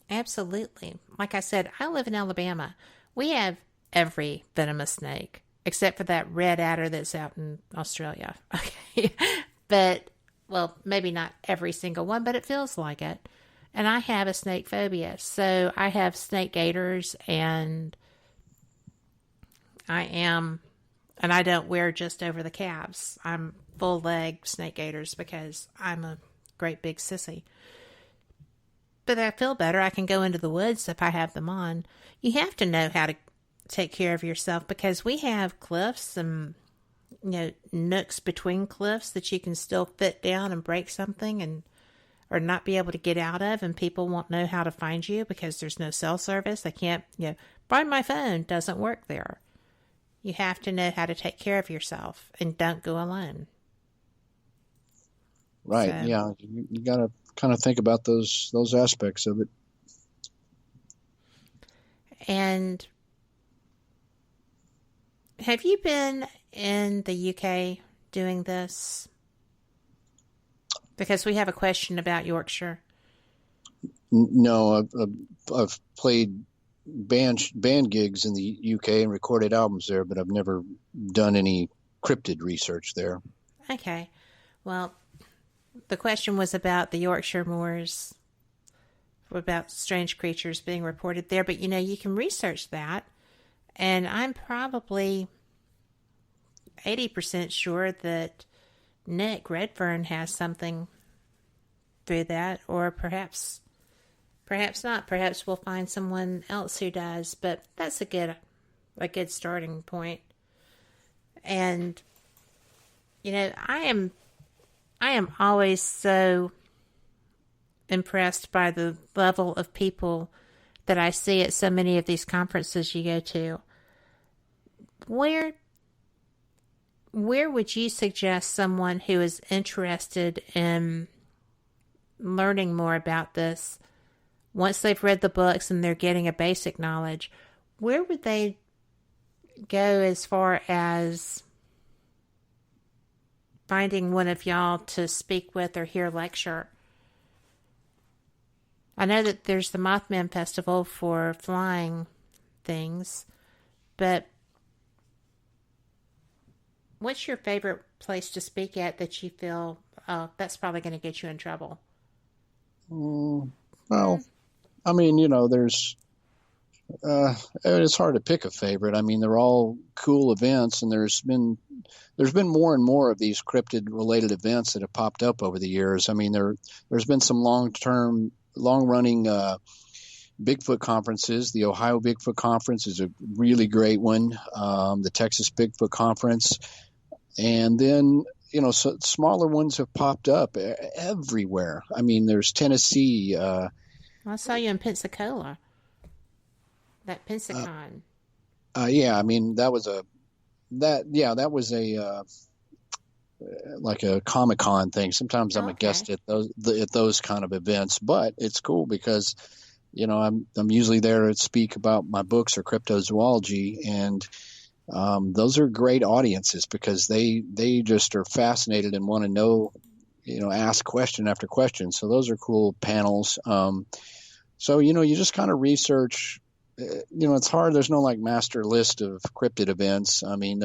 Absolutely. Like I said, I live in Alabama. We have every venomous snake except for that red adder that's out in Australia. Okay. But, well, maybe not every single one, but it feels like it. And I have a snake phobia. So I have snake gaiters, and I don't wear just over the calves. I'm full leg snake gaiters because I'm a great big sissy. But I feel better. I can go into the woods if I have them on. You have to know how to take care of yourself, because we have cliffs and nooks between cliffs that you can still fit down and break something or not be able to get out of, and people won't know how to find you because there's no cell service. They can't, find my phone doesn't work there. You have to know how to take care of yourself and don't go alone. Right. So, yeah. You got to kind of think about those aspects of it. And have you been in the UK doing this? Because we have a question about Yorkshire. No, I've played band gigs in the UK and recorded albums there, but I've never done any cryptid research there. Okay. Well, the question was about the Yorkshire moors, about strange creatures being reported there. But, you can research that. And I'm probably 80% sure that Nick Redfern has something through that, or perhaps Perhaps not. Perhaps we'll find someone else who does, but that's a good starting point. And I am always so impressed by the level of people that I see at so many of these conferences you go to. Where would you suggest someone who is interested in learning more about this, once they've read the books and they're getting a basic knowledge, where would they go as far as finding one of y'all to speak with or hear lecture? I know that there's the Mothman Festival for flying things, but what's your favorite place to speak at that you feel, oh, that's probably going to get you in trouble? Well, I mean, there's, it's hard to pick a favorite. I mean, they're all cool events, and there's been more and more of these cryptid related events that have popped up over the years. I mean, there's been some long running Bigfoot conferences. The Ohio Bigfoot Conference is a really great one. The Texas Bigfoot Conference, and then so smaller ones have popped up everywhere. I mean, there's Tennessee. I saw you in Pensacola. That Pensacon. Yeah, I mean that was a like a Comic-Con thing. Sometimes I'm a guest at those kind of events, but it's cool because I'm usually there to speak about my books or cryptozoology, and those are great audiences because they just are fascinated and want to know, ask question after question. So those are cool panels. So you just kind of research. It's hard. There's no master list of cryptid events. I mean,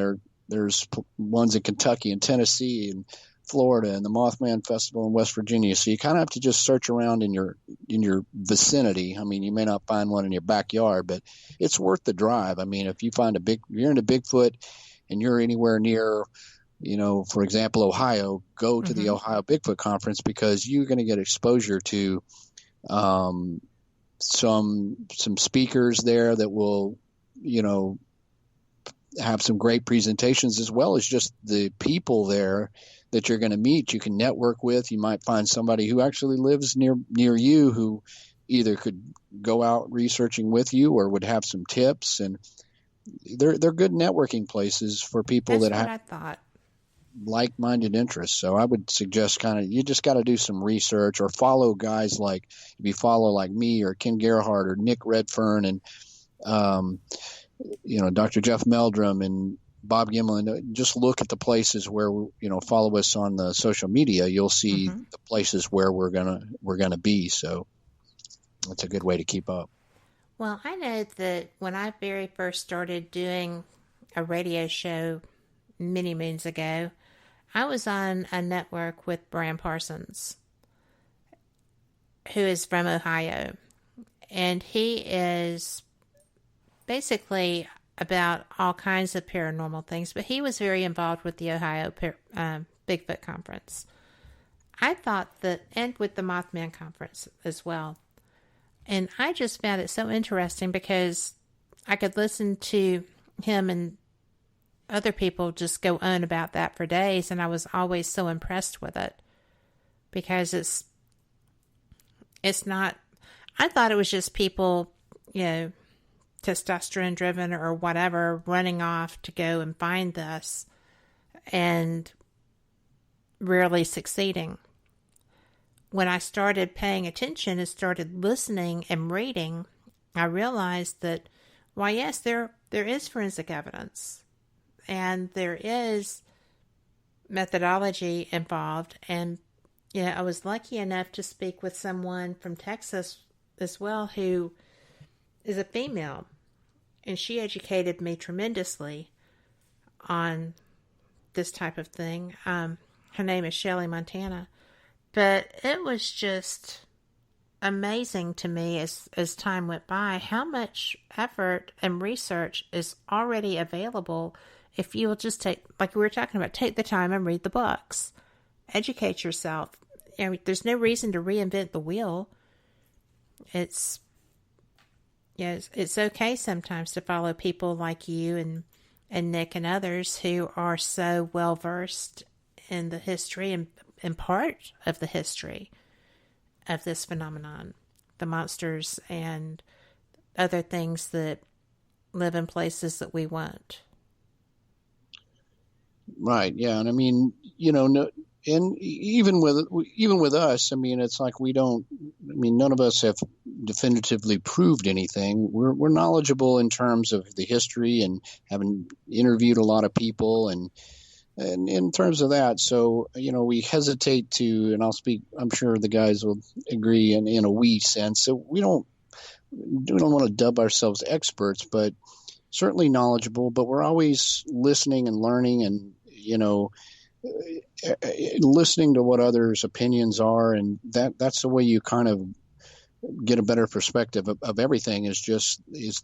there's ones in Kentucky and Tennessee and Florida and the Mothman Festival in West Virginia. So you kind of have to just search around in your vicinity. I mean, you may not find one in your backyard, but it's worth the drive. I mean, if you find you're into Bigfoot and you're anywhere near, for example, Ohio, go to the Ohio Bigfoot Conference because you're going to get exposure to some speakers there that will, have some great presentations, as well as just the people there that you're going to meet. You can network with. You might find somebody who actually lives near you who either could go out researching with you or would have some tips. And they're good networking places for people that have I thought. Like-minded interests. So I would suggest you just got to do some research or follow guys if you follow like me or Ken Gerhardt or Nick Redfern and Dr. Jeff Meldrum and Bob Gimlin. Just look at the places where follow us on the social media. You'll see the places where we're gonna be. So that's a good way to keep up. Well, I know that when I very first started doing a radio show many moons ago, I was on a network with Brian Parsons, who is from Ohio, and he is basically about all kinds of paranormal things, but he was very involved with the Ohio Bigfoot Conference. I thought that, and with the Mothman Conference as well. And I just found it so interesting because I could listen to him and other people just go on about that for days, and I was always so impressed with it because it's not, I thought it was just people, testosterone driven or whatever, running off to go and find this and rarely succeeding. When I started paying attention and started listening and reading, I realized that, why, yes, there is forensic evidence and there is methodology involved. And, I was lucky enough to speak with someone from Texas as well who is a female, and she educated me tremendously on this type of thing. Her name is Shelley Montana. But it was just amazing to me as time went by how much effort and research is already available if you will just take, like we were talking about, take the time and read the books. Educate yourself. There's no reason to reinvent the wheel. it's okay sometimes to follow people like you and Nick and others who are so well versed in the history and part of the history of this phenomenon, the monsters and other things that live in places that we won't. Right. Yeah. And I mean, no, and even with us, I mean, it's like none of us have definitively proved anything. We're knowledgeable in terms of the history and having interviewed a lot of people and in terms of that. So, we hesitate to, and I'm sure the guys will agree in a we sense. So we don't want to dub ourselves experts, but certainly knowledgeable, but we're always listening and learning and, listening to what others' opinions are. And that's the way you kind of get a better perspective of everything is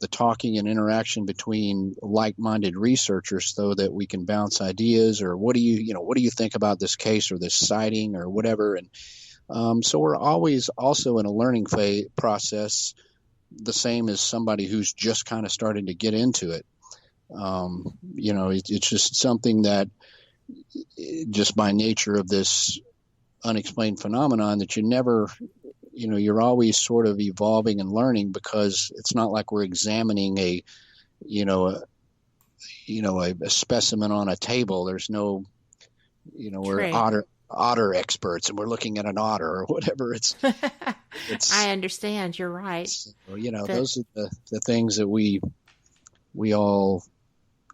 the talking and interaction between like-minded researchers so that we can bounce ideas or what do you think about this case or this sighting or whatever. And so we're always also in a learning process, the same as somebody who's just kind of starting to get into it. It's just something that just by nature of this unexplained phenomenon that you never, you're always sort of evolving and learning because it's not like we're examining a specimen on a table. There's no, we're otter experts and we're looking at an otter or whatever. It's I understand. You're right. So, those are the things that we all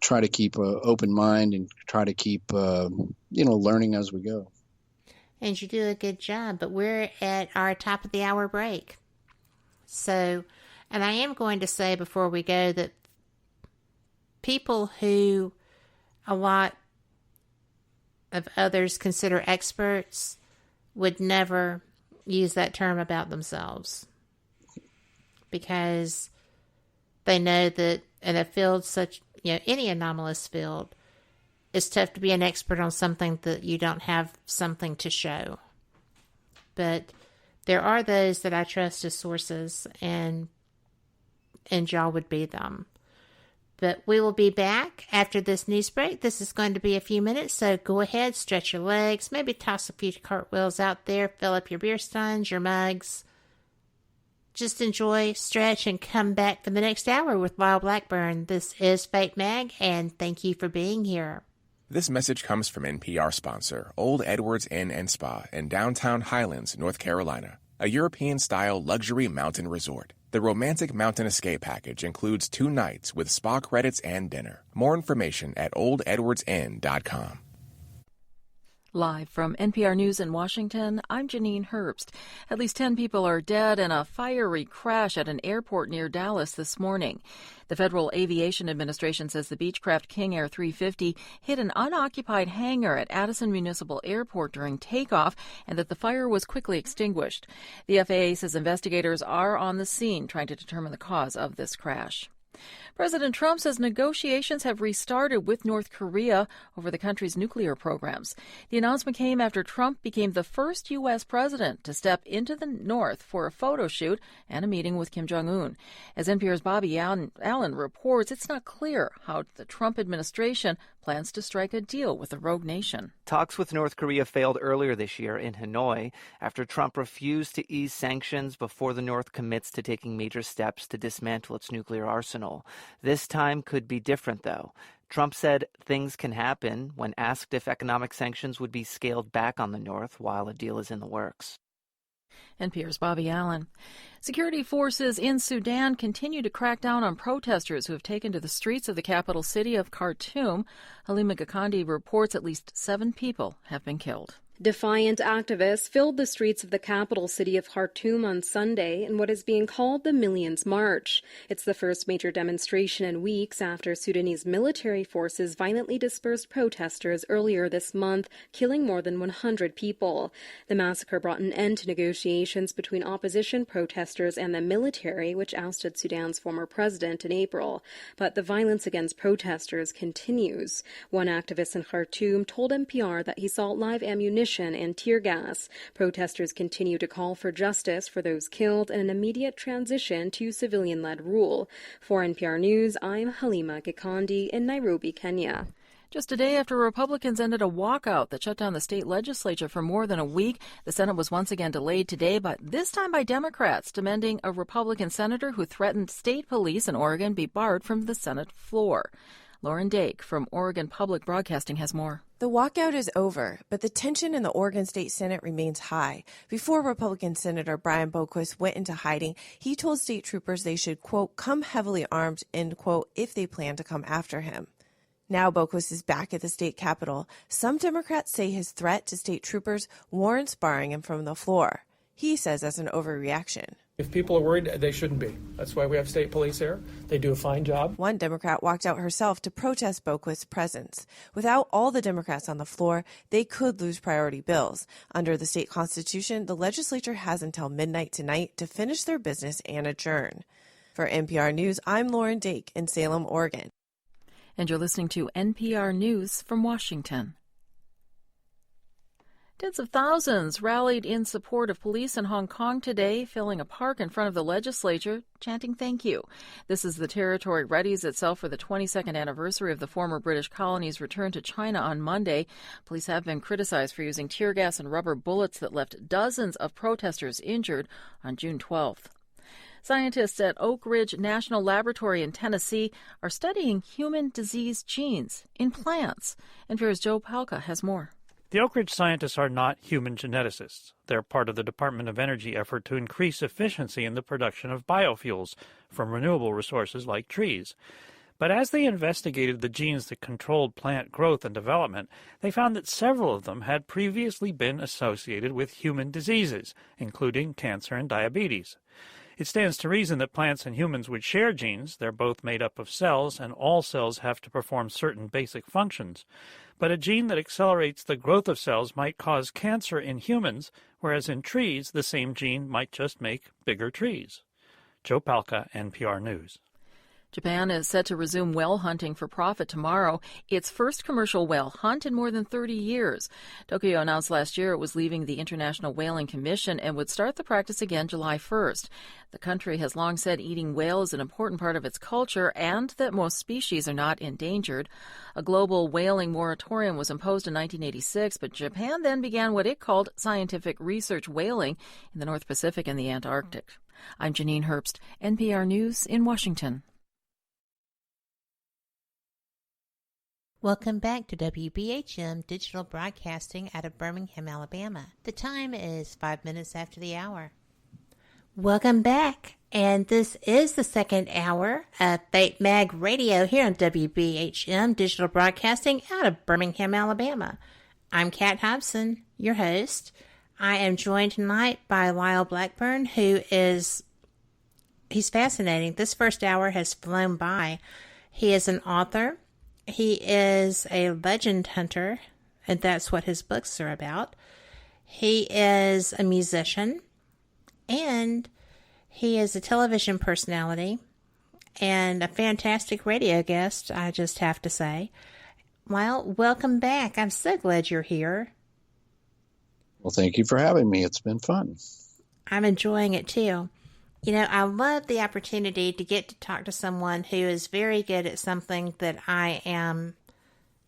try to keep an open mind and try to keep, learning as we go. And you do a good job, but we're at our top of the hour break. So, and I am going to say before we go that people who a lot of others consider experts would never use that term about themselves because they know that in a field such, any anomalous field, it's tough to be an expert on something that you don't have something to show. But there are those that I trust as sources, and y'all would be them. But we will be back after this news break. This is going to be a few minutes, so go ahead, stretch your legs, maybe toss a few cartwheels out there, fill up your beer steins, your mugs. Just enjoy, stretch, and come back for the next hour with Lyle Blackburn. This is Fate Mag, and thank you for being here. This message comes from NPR sponsor, Old Edwards Inn and Spa in downtown Highlands, North Carolina, a European-style luxury mountain resort. The Romantic Mountain Escape Package includes 2 nights with spa credits and dinner. More information at oldedwardsinn.com. Live from NPR News in Washington, I'm Janine Herbst. At least 10 people are dead in a fiery crash at an airport near Dallas this morning. The Federal Aviation Administration says the Beechcraft King Air 350 hit an unoccupied hangar at Addison Municipal Airport during takeoff and that the fire was quickly extinguished. The FAA says investigators are on the scene trying to determine the cause of this crash. President Trump says negotiations have restarted with North Korea over the country's nuclear programs. The announcement came after Trump became the first U.S. president to step into the North for a photo shoot and a meeting with Kim Jong-un. As NPR's Bobby Allen reports, it's not clear how the Trump administration plans to strike a deal with the rogue nation. Talks with North Korea failed earlier this year in Hanoi after Trump refused to ease sanctions before the North commits to taking major steps to dismantle its nuclear arsenal. This time could be different, though. Trump said things can happen when asked if economic sanctions would be scaled back on the North while a deal is in the works. NPR's Bobby Allen. Security forces in Sudan continue to crack down on protesters who have taken to the streets of the capital city of Khartoum. Halima Gakandi reports at least 7 people have been killed. Defiant activists filled the streets of the capital city of Khartoum on Sunday in what is being called the Millions March. It's the first major demonstration in weeks after Sudanese military forces violently dispersed protesters earlier this month, killing more than 100 people. The massacre brought an end to negotiations between opposition protesters and the military, which ousted Sudan's former president in April. But the violence against protesters continues. One activist in Khartoum told NPR that he saw live ammunition ammunition and tear gas. Protesters continue to call for justice for those killed and an immediate transition to civilian-led rule. For NPR News, I'm Halima Gikandi in Nairobi, Kenya. Just a day after Republicans ended a walkout that shut down the state legislature for more than a week, the Senate was once again delayed today, but this time by Democrats, demanding a Republican senator who threatened state police in Oregon be barred from the Senate floor. Lauren Dake from Oregon Public Broadcasting has more. The walkout is over, but the tension in the Oregon State Senate remains high. Before Republican Senator Brian Boquist went into hiding, he told state troopers they should, quote, come heavily armed, end quote, if they plan to come after him. Now Boquist is back at the state capitol. Some Democrats say his threat to state troopers warrants barring him from the floor. He says that's an overreaction. If people are worried, they shouldn't be. That's why we have state police here. They do a fine job. One Democrat walked out herself to protest Boquist's presence. Without all the Democrats on the floor, they could lose priority bills. Under the state constitution, the legislature has until midnight tonight to finish their business and adjourn. For NPR News, I'm Lauren Dake in Salem, Oregon. And you're listening to NPR News from Washington. Tens of thousands rallied in support of police in Hong Kong today, filling a park in front of the legislature, chanting thank you. This as the territory readies itself for the 22nd anniversary of the former British colony's return to China on Monday. Police have been criticized for using tear gas and rubber bullets that left dozens of protesters injured on June 12th. Scientists at Oak Ridge National Laboratory in Tennessee are studying human disease genes in plants. NPR's Joe Palca has more. The Oak Ridge scientists are not human geneticists. They're part of the Department of Energy effort to increase efficiency in the production of biofuels from renewable resources like trees. But as they investigated the genes that controlled plant growth and development, they found that several of them had previously been associated with human diseases, including cancer and diabetes. It stands to reason that plants and humans would share genes. They're both made up of cells, and all cells have to perform certain basic functions. But a gene that accelerates the growth of cells might cause cancer in humans, whereas in trees, the same gene might just make bigger trees. Joe Palca, NPR News. Japan is set to resume whale hunting for profit tomorrow, its first commercial whale hunt in more than 30 years. Tokyo announced last year it was leaving the International Whaling Commission and would start the practice again July 1st. The country has long said eating whale is an important part of its culture and that most species are not endangered. A global whaling moratorium was imposed in 1986, but Japan then began what it called scientific research whaling in the North Pacific and the Antarctic. I'm Janine Herbst, NPR News in Washington. Welcome back to WBHM Digital Broadcasting out of Birmingham, Alabama. The time is 5 minutes after the hour. Welcome back, and this is the second hour of Fate Mag Radio here on WBHM Digital Broadcasting out of Birmingham, Alabama. I'm Kat Hobson, your host. I am joined tonight by Lyle Blackburn, he's fascinating. This first hour has flown by. He is an author. He is a legend hunter, and that's what his books are about. He is a musician, and he is a television personality and a fantastic radio guest, I just have to say. Well, welcome back. I'm so glad you're here. Well, thank you for having me. It's been fun. I'm enjoying it, too. You know, I love the opportunity to get to talk to someone who is very good at something that I am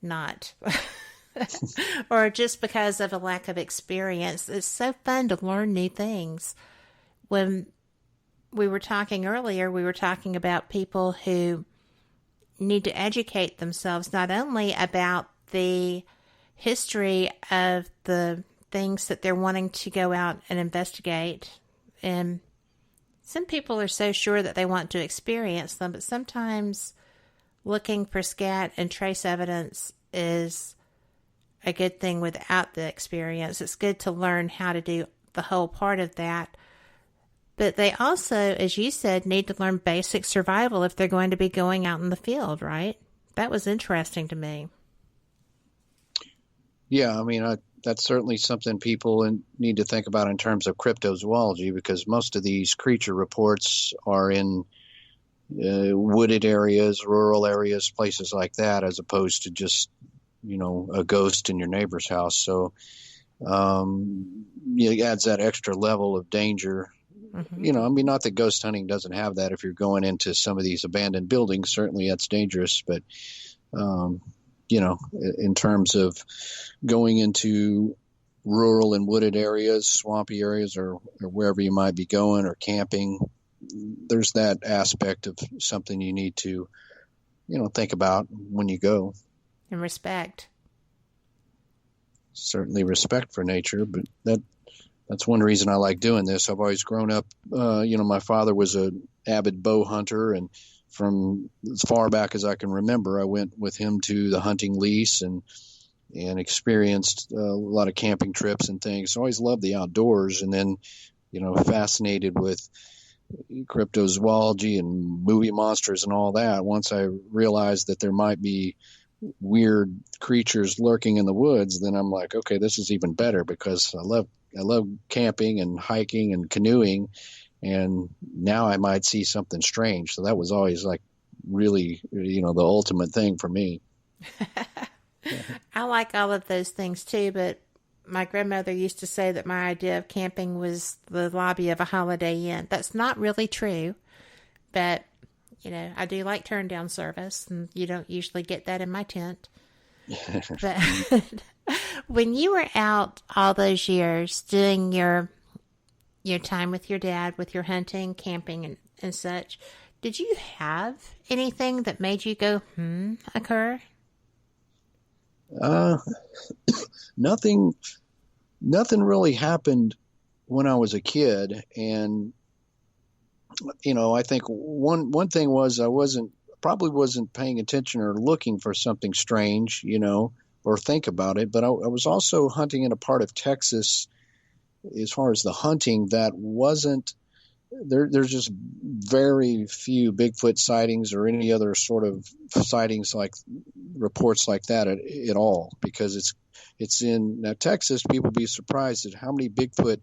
not. Or just because of a lack of experience. It's so fun to learn new things. When we were talking earlier, we were talking about people who need to educate themselves not only about the history of the things that they're wanting to go out and investigate, and some people are so sure that they want to experience them, but sometimes looking for scat and trace evidence is a good thing without the experience. It's good to learn how to do the whole part of that. But they also, as you said, need to learn basic survival if they're going to be going out in the field, right? That was interesting to me. Yeah, I mean, that's certainly something people need to think about in terms of cryptozoology, because most of these creature reports are in wooded areas, rural areas, places like that, as opposed to just, a ghost in your neighbor's house. So It adds that extra level of danger. Mm-hmm. Not that ghost hunting doesn't have that. If you're going into some of these abandoned buildings, certainly that's dangerous. But, in terms of going into rural and wooded areas, swampy areas, or wherever you might be going, or camping, there's that aspect of something you need to, think about when you go. And respect. Certainly respect for nature, but that's one reason I like doing this. I've always grown up, my father was an avid bow hunter, and from as far back as I can remember, I went with him to the hunting lease and experienced a lot of camping trips and things. So I always loved the outdoors, and then, fascinated with cryptozoology and movie monsters and all that. Once I realized that there might be weird creatures lurking in the woods, then I'm like, okay, this is even better, because I love camping and hiking and canoeing, and now I might see something strange. So that was always like really, the ultimate thing for me. I like all of those things too, but my grandmother used to say that my idea of camping was the lobby of a Holiday Inn. That's not really true, but I do like turn down service, and you don't usually get that in my tent. But when you were out all those years doing your time with your dad, with your hunting, camping, and such, did you have anything that made you go, occur? Nothing really happened when I was a kid. And, I think one thing was I probably wasn't paying attention or looking for something strange, or think about it. But I was also hunting in a part of Texas, as far as the hunting, that wasn't there. There's just very few Bigfoot sightings or any other sort of sightings, like reports like that at all, because it's in Texas. People be surprised at how many Bigfoot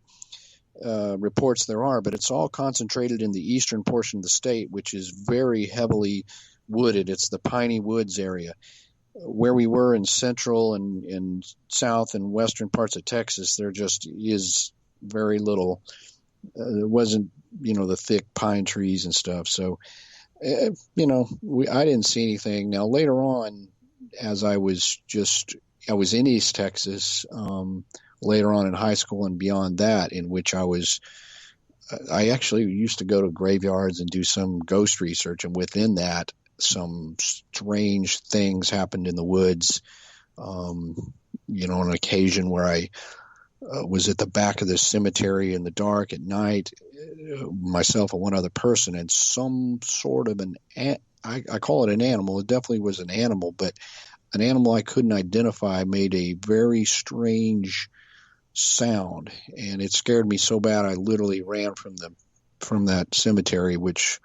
reports there are, but it's all concentrated in the eastern portion of the state, which is very heavily wooded. It's the piney woods area. Where we were in central and south and western parts of Texas, there just is very little. There wasn't, the thick pine trees and stuff. So, I didn't see anything. Now, later on, as I was in East Texas, later on in high school and beyond that, in which I actually used to go to graveyards and do some ghost research. And within that, some strange things happened in the woods. On an occasion where I was at the back of the cemetery in the dark at night, myself and one other person, and some sort of I call it an animal. It definitely was an animal, but an animal I couldn't identify made a very strange sound, and it scared me so bad I literally ran from that cemetery, which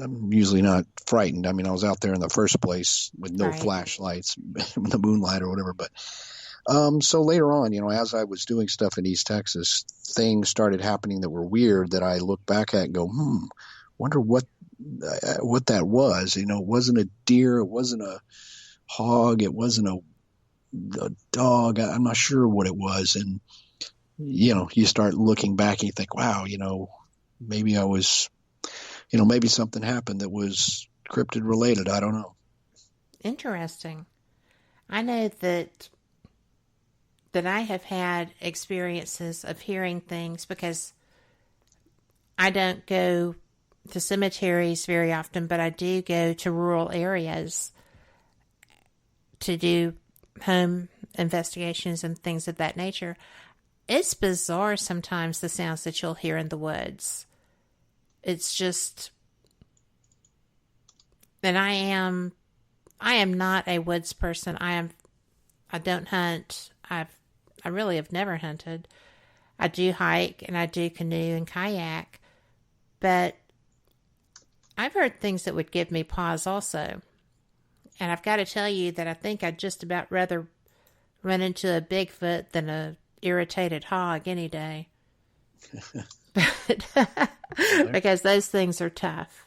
I'm usually not frightened. I mean, I was out there in the first place with no flashlights, the moonlight or whatever. But so later on, as I was doing stuff in East Texas, things started happening that were weird that I look back at and go, wonder what that was. It wasn't a deer, it wasn't a hog, it wasn't a dog. I'm not sure what it was. And, you start looking back and you think, wow, maybe I was, maybe something happened that was cryptid related. I don't know. Interesting. I know that I have had experiences of hearing things, because I don't go to cemeteries very often, but I do go to rural areas to do home investigations and things of that nature. It's bizarre sometimes, the sounds that you'll hear in the woods. It's just, and I am not a woods person. I don't hunt. I really have never hunted. I do hike and I do canoe and kayak, but I've heard things that would give me pause also. And I've got to tell you that I think I'd just about rather run into a Bigfoot than a irritated hog any day. Because those things are tough.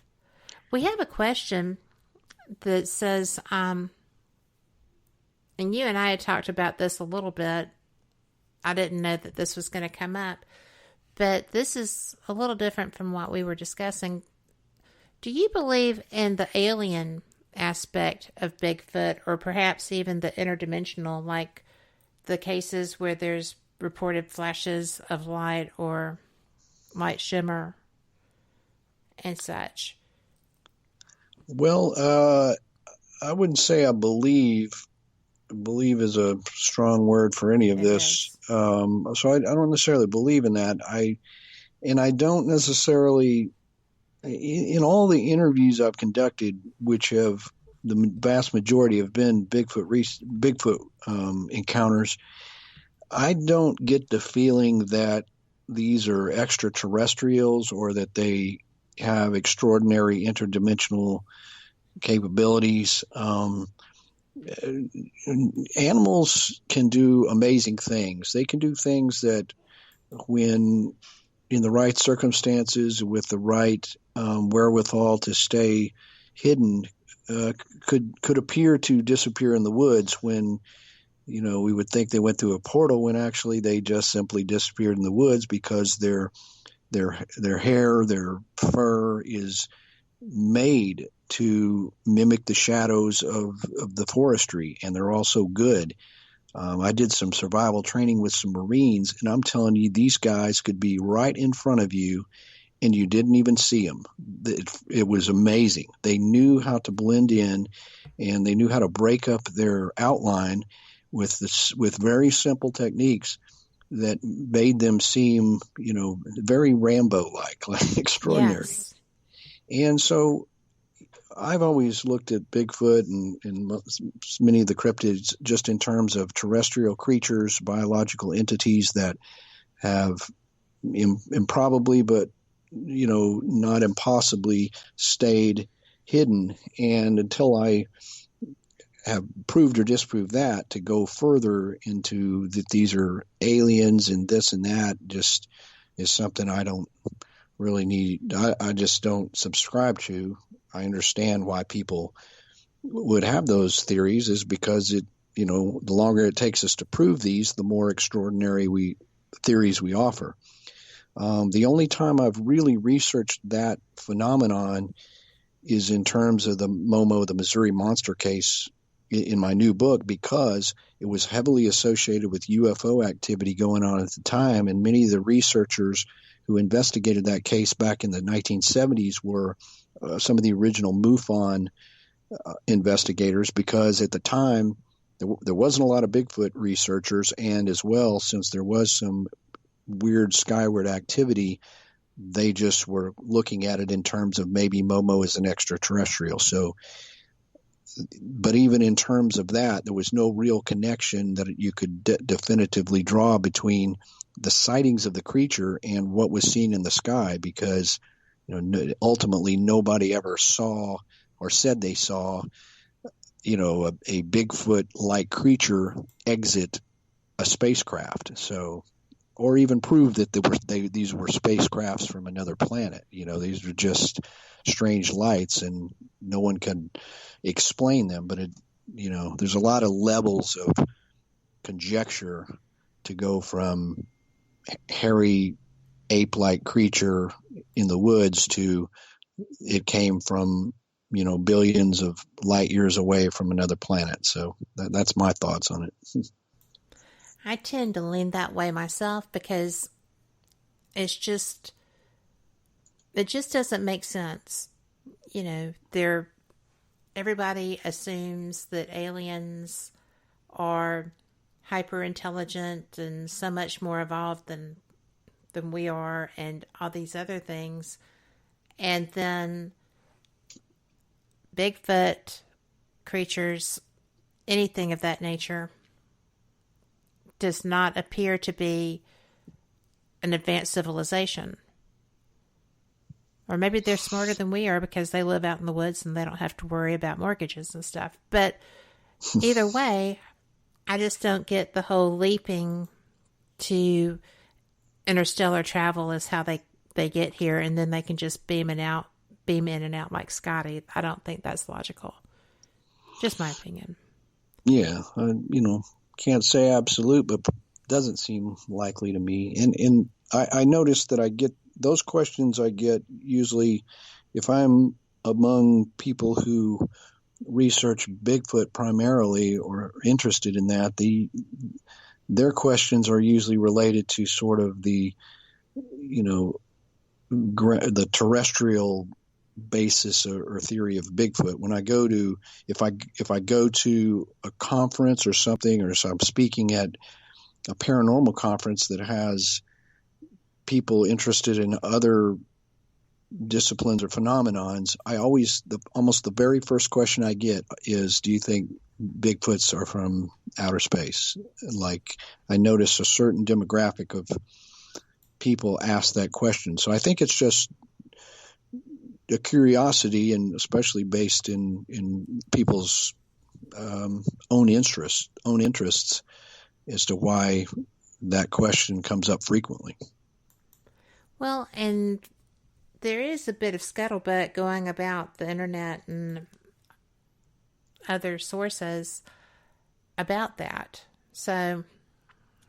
We have a question that says, and you and I had talked about this a little bit, I didn't know that this was going to come up. But this is a little different from what we were discussing. Do you believe in the alien aspect of Bigfoot, or perhaps even the interdimensional, like the cases where there's reported flashes of light or light shimmer and such? Well, I wouldn't say I believe. Believe is a strong word for any of this. So I don't necessarily believe in that. I don't necessarily, in all the interviews I've conducted, which have the vast majority have been Bigfoot encounters, I don't get the feeling that these are extraterrestrials or that they have extraordinary interdimensional capabilities. Animals can do amazing things. They can do things that, when in the right circumstances, with the right wherewithal to stay hidden, could appear to disappear in the woods when, we would think they went through a portal, when actually they just simply disappeared in the woods because their hair, their fur is made to mimic the shadows of the forestry, and they're also good. I did some survival training with some Marines, and I'm telling you, these guys could be right in front of you, and you didn't even see them. It was amazing. They knew how to blend in, and they knew how to break up their outline with very simple techniques that made them seem, very Rambo-like, like extraordinary. Yes. And so I've always looked at Bigfoot and many of the cryptids just in terms of terrestrial creatures, biological entities that have improbably, but not impossibly, stayed hidden. And until I have proved or disproved that, to go further into that these are aliens and this and that just is something I don't really need. I just don't subscribe to. I understand why people would have those theories, is because the longer it takes us to prove these, the more extraordinary theories we offer. The only time I've really researched that phenomenon is in terms of the Momo, the Missouri Monster case, in my new book, because it was heavily associated with UFO activity going on at the time, and many of the researchers who investigated that case back in the 1970s were some of the original MUFON investigators, because at the time there wasn't a lot of Bigfoot researchers, and as well, since there was some weird skyward activity, they just were looking at it in terms of maybe Momo is an extraterrestrial. So, but even in terms of that, there was no real connection that you could definitively draw between the sightings of the creature and what was seen in the sky, because ultimately nobody ever saw or said they saw a Bigfoot-like creature exit a spacecraft. So, or even prove that these were spacecrafts from another planet. These were just strange lights, and no one can explain them. But there's a lot of levels of conjecture to go from hairy ape-like creature in the woods to it came from billions of light years away from another planet. So that's my thoughts on it. I tend to lean that way myself, because it just doesn't make sense. Everybody assumes that aliens are hyper intelligent and so much more evolved than we are, and all these other things. And then Bigfoot creatures, anything of that nature, does not appear to be an advanced civilization. Or maybe they're smarter than we are because they live out in the woods and they don't have to worry about mortgages and stuff. But either way, I just don't get the whole leaping to interstellar travel as how they get here, and then they can just beam in and out like Scotty. I don't think that's logical. Just my opinion. Yeah, can't say absolute, but doesn't seem likely to me. And I notice that I get those questions. I get usually if I'm among people who research Bigfoot primarily or interested in that, their questions are usually related to sort of the terrestrial basis or theory of Bigfoot. When I go to, if I go to a conference or something, or so I'm speaking at a paranormal conference that has people interested in other disciplines or phenomenons, almost the very first question I get is, do you think Bigfoots are from outer space? Like, I notice a certain demographic of people ask that question. So I think it's just a curiosity, and especially based in people's own interests as to why that question comes up frequently. Well, and there is a bit of scuttlebutt going about the internet and other sources about that. So,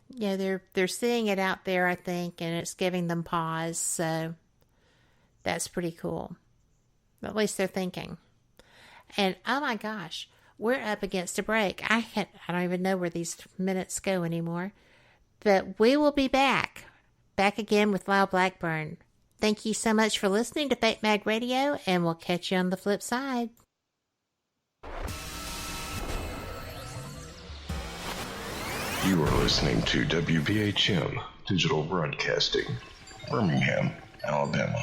yeah, they're seeing it out there, I think, and it's giving them pause. So that's pretty cool. At least they're thinking. And oh my gosh, we're up against a break. I don't even know where these minutes go anymore. But we will be back again with Lyle Blackburn. Thank you so much for listening to Fate Mag Radio, and we'll catch you on the flip side. You are listening to WBHM Digital Broadcasting, Birmingham, Alabama.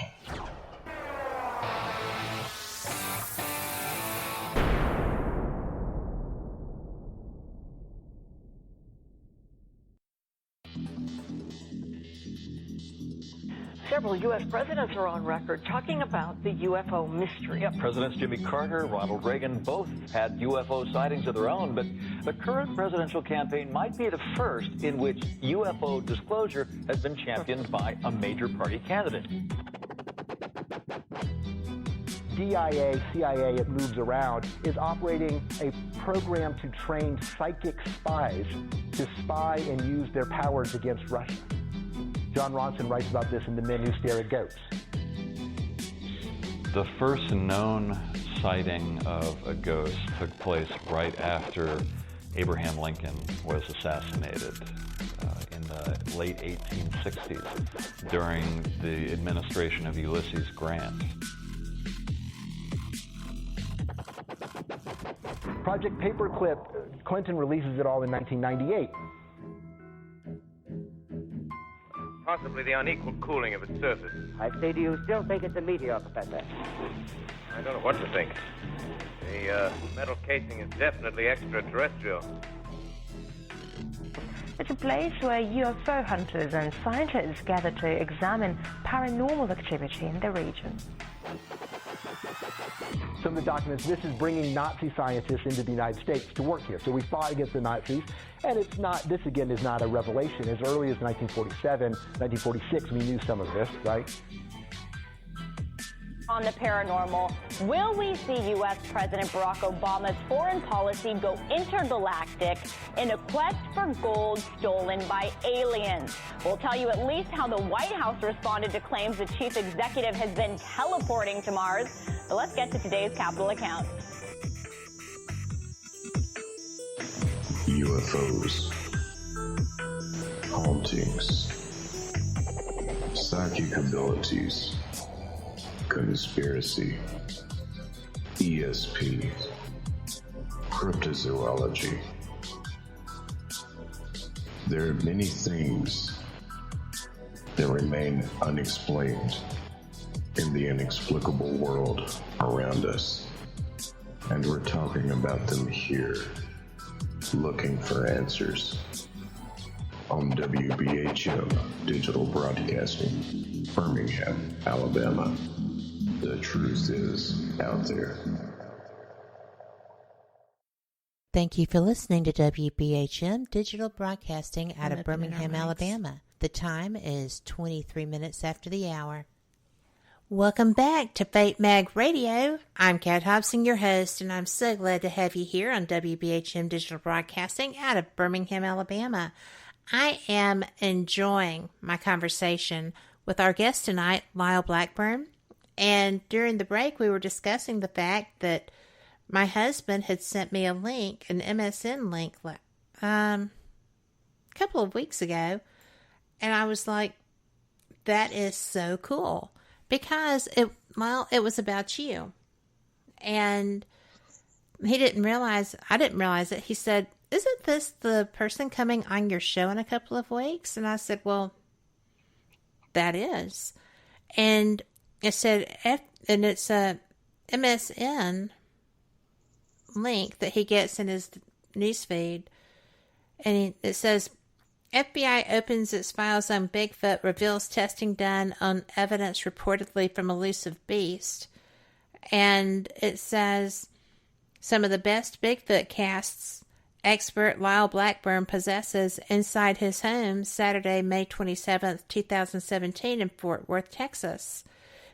Several U.S. presidents are on record talking about the UFO mystery. Yeah, Presidents Jimmy Carter, Ronald Reagan both had UFO sightings of their own, but the current presidential campaign might be the first in which UFO disclosure has been championed by a major party candidate. DIA, CIA, it moves around, is operating a program to train psychic spies to spy and use their powers against Russia. John Ronson writes about this in The Men Who Stare at Goats. The first known sighting of a ghost took place right after Abraham Lincoln was assassinated in the late 1860s during the administration of Ulysses Grant. Project Paperclip, Clinton releases it all in 1998. Possibly the unequal cooling of its surface. I say, do you still think it's a meteor, Professor? I don't know what to think. The metal casing is definitely extraterrestrial. It's a place where UFO hunters and scientists gather to examine paranormal activity in the region. Some of the documents, this is bringing Nazi scientists into the United States to work here. So we fought against the Nazis, and it's not, this again is not a revelation. As early as 1947, 1946, we knew some of this, right? On the paranormal, will we see U.S. President Barack Obama's foreign policy go intergalactic in a quest for gold stolen by aliens? We'll tell you at least how the White House responded to claims the chief executive has been teleporting to Mars. But let's get to today's Capitol account. UFOs, hauntings, psychic abilities, conspiracy, ESP, cryptozoology. There are many things that remain unexplained in the inexplicable world around us, and we're talking about them here, looking for answers on WBHM Digital Broadcasting, Birmingham, Alabama. The truth is out there. Thank you for listening to WBHM Digital Broadcasting out of Birmingham, Alabama. The time is 23 minutes after the hour. Welcome back to Fate Mag Radio. I'm Kat Hobson, your host, and I'm so glad to have you here on WBHM Digital Broadcasting out of Birmingham, Alabama. I am enjoying my conversation with our guest tonight, Lyle Blackburn. And during the break, we were discussing the fact that my husband had sent me a link, an MSN link, a couple of weeks ago. And I was like, that is so cool. Because it was about you. And I didn't realize it. He said, isn't this the person coming on your show in a couple of weeks? And I said, well, that is. And it said, and it's a MSN link that he gets in his newsfeed. And it says, FBI opens its files on Bigfoot, reveals testing done on evidence reportedly from elusive beast. And it says, some of the best Bigfoot casts expert Lyle Blackburn possesses inside his home Saturday, May 27th, 2017 in Fort Worth, Texas.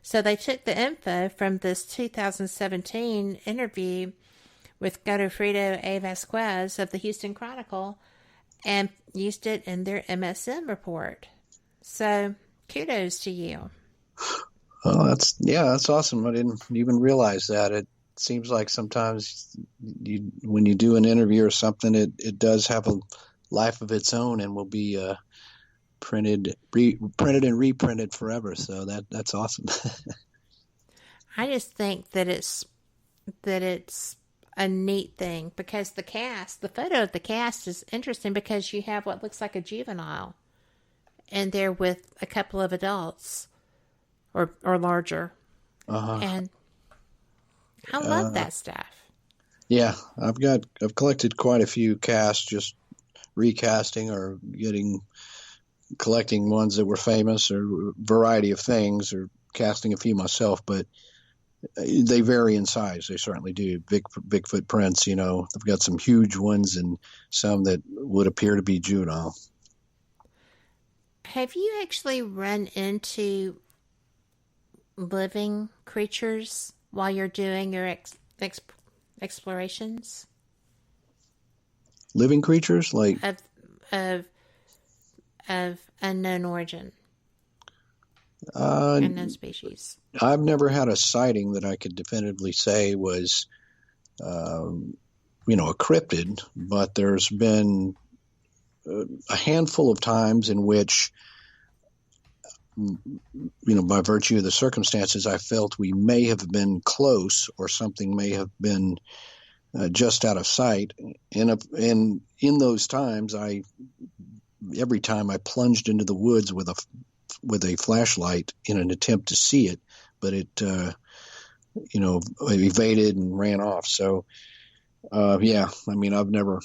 So they took the info from this 2017 interview with Godofredo A. Vasquez of the Houston Chronicle and used it in their MSN report. So kudos to you. Oh, that's awesome. I didn't even realize that. It seems like sometimes when you do an interview or something, it does have a life of its own and will be printed and reprinted forever. So that's awesome. I just think that it's a neat thing because the photo of the cast is interesting because you have what looks like a juvenile and they're with a couple of adults or larger. Uh-huh. And I love that stuff. Yeah, I've collected quite a few casts, just recasting or collecting ones that were famous or a variety of things, or casting a few myself, but they vary in size. They certainly do. Bigfoot prints, I've got some huge ones and some that would appear to be juvenile. Have you actually run into living creatures while you're doing your explorations? Living creatures like of unknown origin, unknown species. I've never had a sighting that I could definitively say was, a cryptid, but there's been a handful of times in which, by virtue of the circumstances, I felt we may have been close or something may have been just out of sight. And in those times, every time I plunged into the woods with a flashlight in an attempt to see it, but it, evaded and ran off. So, I've never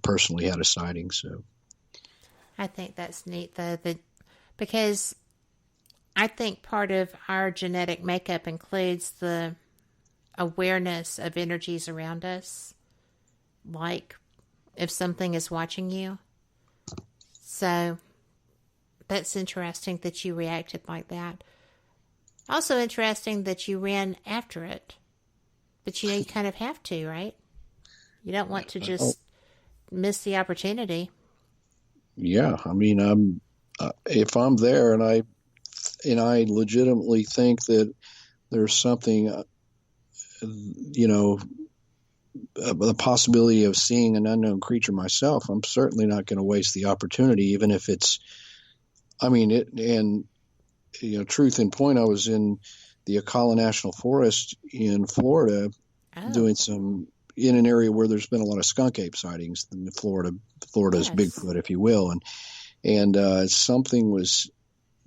personally had a sighting. So I think that's neat though, because I think part of our genetic makeup includes the awareness of energies around us, like if something is watching you. So that's interesting that you reacted like that. Also interesting that you ran after it. But you kind of have to, right? You don't want to just miss the opportunity. Yeah, if I'm there and I legitimately think that there's something, the possibility of seeing an unknown creature myself, I'm certainly not going to waste the opportunity, even if it's, truth in point, I was in the Ocala National Forest in Florida doing in an area where there's been a lot of skunk ape sightings in Florida's yes. Bigfoot, if you will. And something was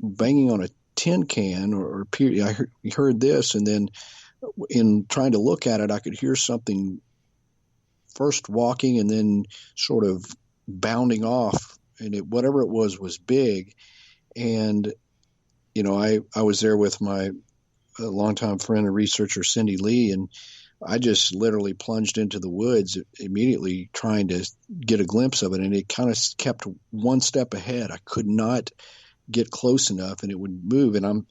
banging on a tin can or I heard this, and then in trying to look at it, I could hear something first walking and then sort of bounding off, and whatever it was big. And, I was there with my longtime friend and researcher, Cindy Lee, and I just literally plunged into the woods immediately trying to get a glimpse of it. And it kind of kept one step ahead. I could not get close enough and it would move. And I'm,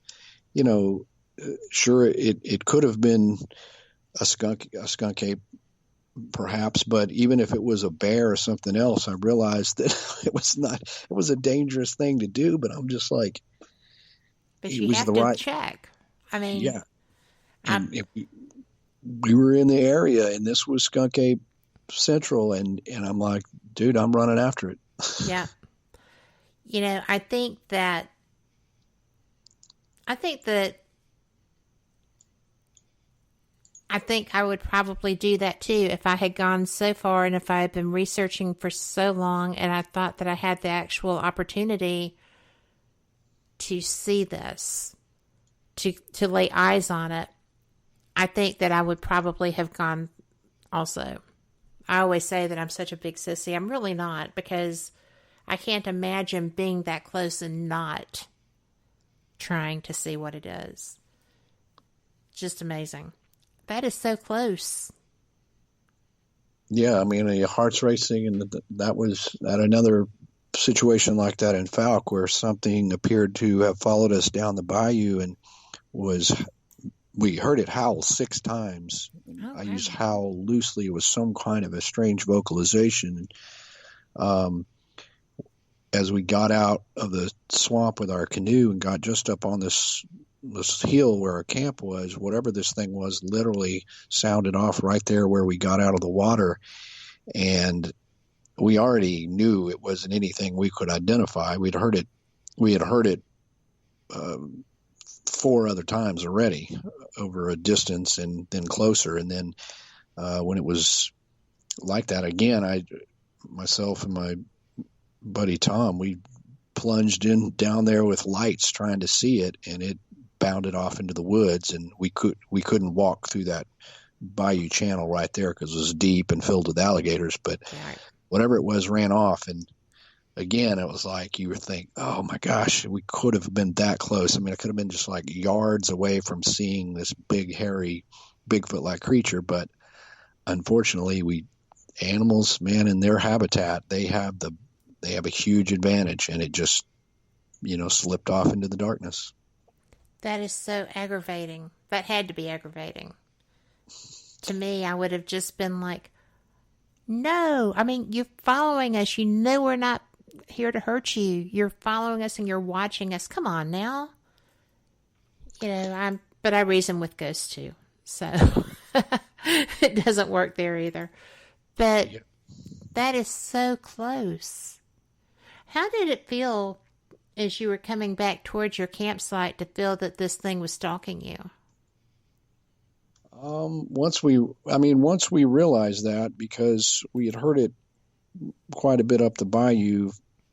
sure it could have been a skunk ape perhaps, but even if it was a bear or something else, I realized that it was a dangerous thing to do, but I'm just like, but it you was have the to right check. I mean, yeah. And we were in the area, and this was Skunk Ape Central, and I'm like, dude, I'm running after it. Yeah. You know, I think that I would probably do that too if I had gone so far and if I had been researching for so long and I thought that I had the actual opportunity to see this, to lay eyes on it. I think that I would probably have gone also. I always say that I'm such a big sissy. I'm really not, because I can't imagine being that close and not trying to see what it is. Just amazing. That is so close. Yeah, I mean, your heart's racing, and that was at another situation like that in Falk, where something appeared to have followed us down the bayou, and we heard it howl 6 times. Oh, I use howl loosely. It was some kind of a strange vocalization. As we got out of the swamp with our canoe and got just up on this hill where our camp was, whatever this thing was literally sounded off right there where we got out of the water. And we already knew it wasn't anything we could identify. We had heard it 4 other times already over a distance and then closer. And then when it was like that again, myself and my buddy Tom, we plunged down there with lights trying to see it, and it bounded off into the woods, and we couldn't walk through that bayou channel right there because it was deep and filled with alligators. But whatever it was ran off, and again, it was like you would think, oh my gosh, we could have been that close. I mean, it could have been just like yards away from seeing this big, hairy, Bigfoot-like creature. But unfortunately, animals, man, in their habitat, they have a huge advantage, and it just, slipped off into the darkness. That is so aggravating. That had to be aggravating. To me, I would have just been like, no. I mean, you're following us. You know we're not here to hurt you. You're following us and you're watching us. Come on now. But I reason with ghosts too. So it doesn't work there either. But that is so close. How did it feel as you were coming back towards your campsite to feel that this thing was stalking you? Once we realized that, because we had heard it quite a bit up the bayou,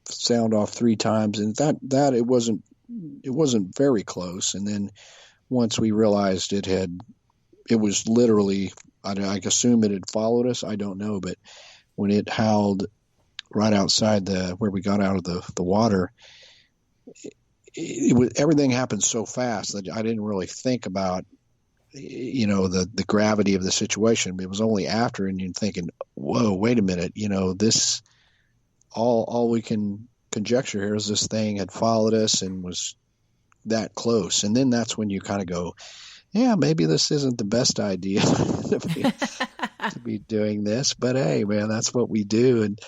sound off 3 times, and that it wasn't very close. And then once we realized it was literally, I assume it had followed us. I don't know, but when it howled right outside where we got out of the water, everything happened so fast that I didn't really think about, the gravity of the situation. It was only after, and you're thinking, whoa, wait a minute, this, all we can conjecture here is this thing had followed us and was that close. And then that's when you kind of go, yeah, maybe this isn't the best idea to be doing this, but hey, man, that's what we do. And,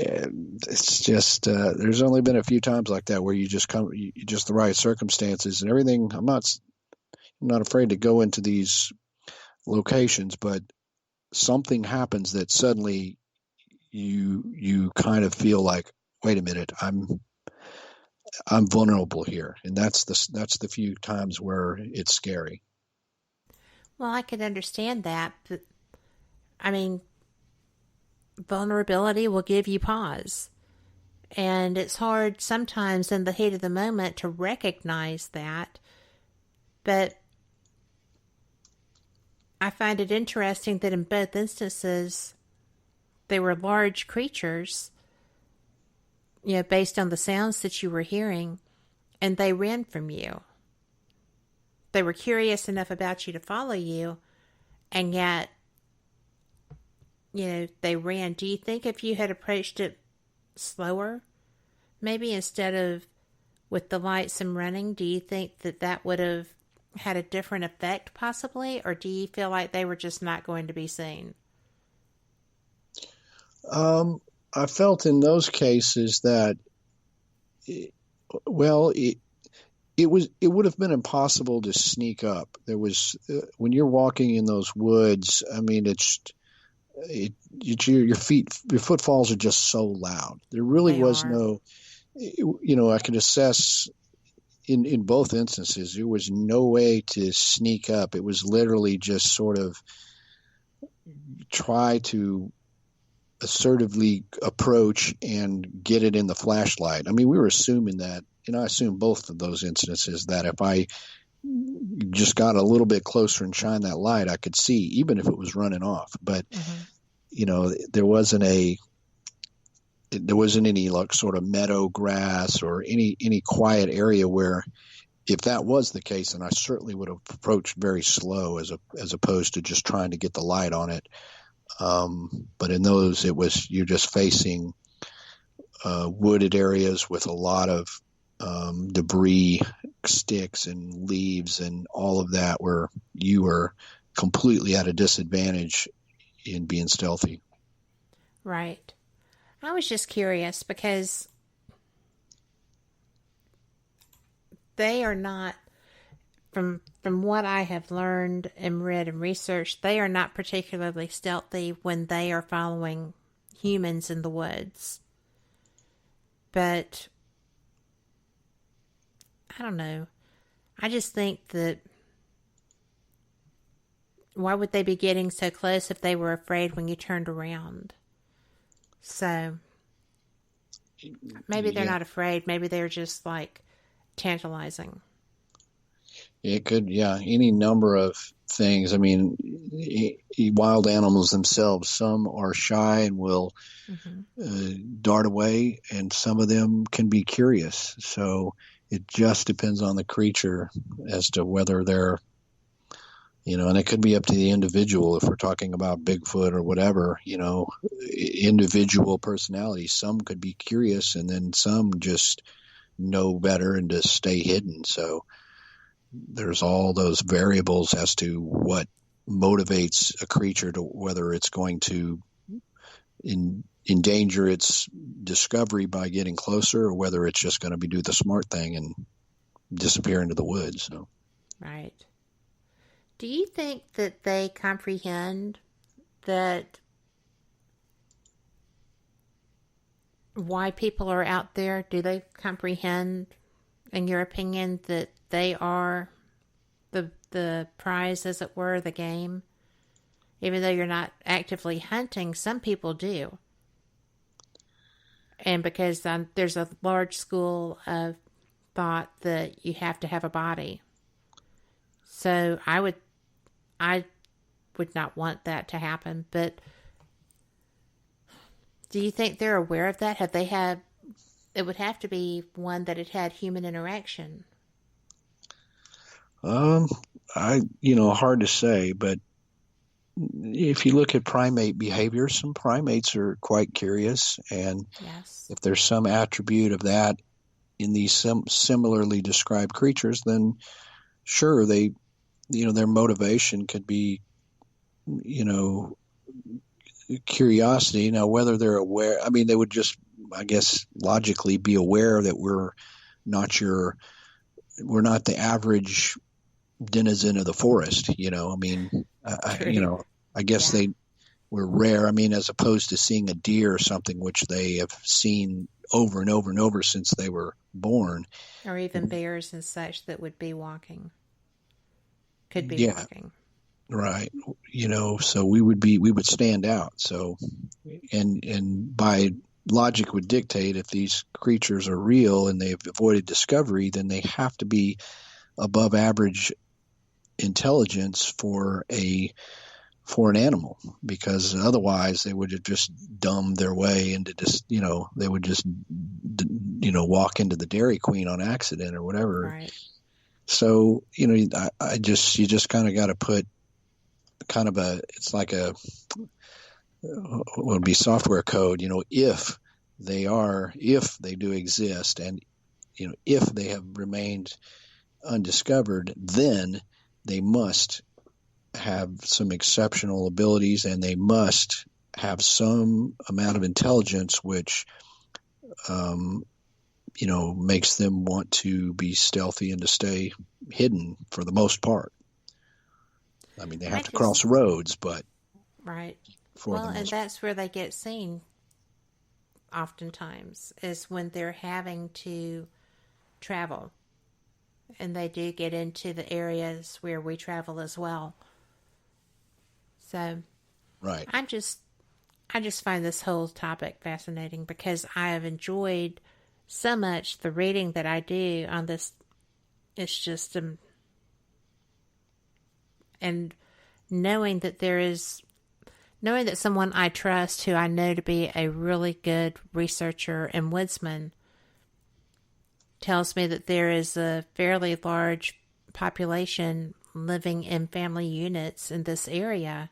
it's just, there's only been a few times like that where you just the right circumstances and everything. I'm not afraid to go into these locations, but something happens that suddenly you kind of feel like, wait a minute, I'm vulnerable here. And that's the few times where it's scary. Well, I could understand that, but I mean, vulnerability will give you pause. And it's hard sometimes in the heat of the moment to recognize that. But I find it interesting that in both instances, they were large creatures, based on the sounds that you were hearing, and they ran from you. They were curious enough about you to follow you, and yet, they ran. Do you think if you had approached it slower, maybe instead of with the lights and running, do you think that would have had a different effect possibly, or do you feel like they were just not going to be seen? I felt in those cases that, it would have been impossible to sneak up. There was when you're walking in those woods. I mean, your footfalls are just so loud. There really was no, I could assess in both instances. There was no way to sneak up. It was literally just sort of try to assertively approach and get it in the flashlight. I mean, we were assuming that, I assume both of those instances, that if I just got a little bit closer and shined that light, I could see, even if it was running off. But, there wasn't any like sort of meadow grass or any quiet area where, if that was the case, then I certainly would have approached very slow as opposed to just trying to get the light on it. But in those, you're just facing wooded areas with a lot of debris, sticks and leaves and all of that, where you were completely at a disadvantage in being stealthy. Right. I was just curious because they are not, from what I have learned and read and researched, they are not particularly stealthy when they are following humans in the woods. But I don't know. I just think that why would they be getting so close if they were afraid when you turned around? So maybe they're not afraid. Maybe they're just like tantalizing. It could, any number of things. I mean, wild animals themselves, some are shy and will dart away, and some of them can be curious. So it just depends on the creature as to whether they're, and it could be up to the individual if we're talking about Bigfoot or whatever, individual personalities. Some could be curious, and then some just know better and just stay hidden. So there's all those variables as to what motivates a creature to whether it's going to endanger its discovery by getting closer, or whether it's just going to do the smart thing and disappear into the woods. So. Right. Do you think that they comprehend that why people are out there? Do they comprehend, in your opinion, that they are the prize, as it were, the game? Even though you're not actively hunting, some people do. And because there's a large school of thought that you have to have a body. So I would not want that to happen, but do you think they're aware of that? It would have to be one that it had human interaction. Hard to say, but if you look at primate behavior, some primates are quite curious, and if there's some attribute of that in these similarly described creatures, then sure, they, their motivation could be, curiosity. Now, whether they're aware, I mean, they would just, I guess, logically be aware that we're not the average denizen of the forest. I mean, I guess they were rare. I mean, as opposed to seeing a deer or something, which they have seen over and over and over since they were born. Or even bears and such that would be walking. Could be walking. Right. So we would stand out. So, and by logic would dictate, if these creatures are real and they've avoided discovery, then they have to be above average intelligence for an animal, because otherwise they would have just dumbed their way into just, they would just, walk into the Dairy Queen on accident or whatever. Right. So, you just kind of got to put kind of it's like what would be software code, if they do exist, and, if they have remained undiscovered, then they must have some exceptional abilities, and they must have some amount of intelligence which makes them want to be stealthy and to stay hidden for the most part. I mean, they have to cross roads, but right. And that's where they get seen oftentimes, is when they're having to travel. And they do get into the areas where we travel as well. So, right. I just find this whole topic fascinating because I have enjoyed so much the reading that I do on this. It's just and knowing that someone I trust, who I know to be a really good researcher and woodsman, tells me that there is a fairly large population living in family units in this area,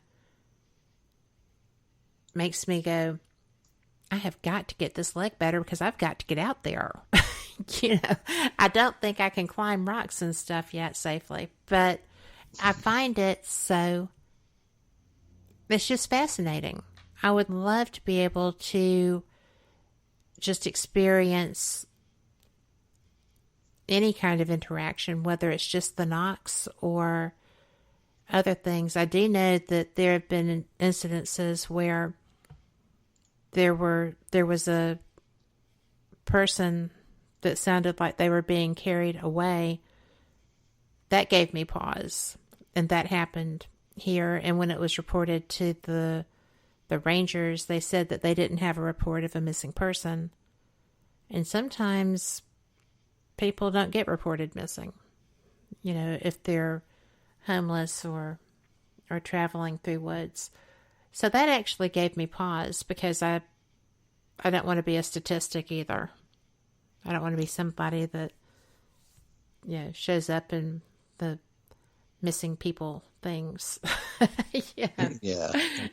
makes me go, I have got to get this leg better because I've got to get out there. I don't think I can climb rocks and stuff yet safely, but I find it so, it's just fascinating. I would love to be able to just experience any kind of interaction, whether it's just the knocks or other things. I do know that there have been incidences where there was a person that sounded like they were being carried away. That gave me pause, and that happened here. And when it was reported to the rangers, they said that they didn't have a report of a missing person. And sometimes people don't get reported missing, if they're homeless or traveling through woods. So that actually gave me pause, because I don't want to be a statistic either. I don't want to be somebody that shows up in the missing people things. Yeah.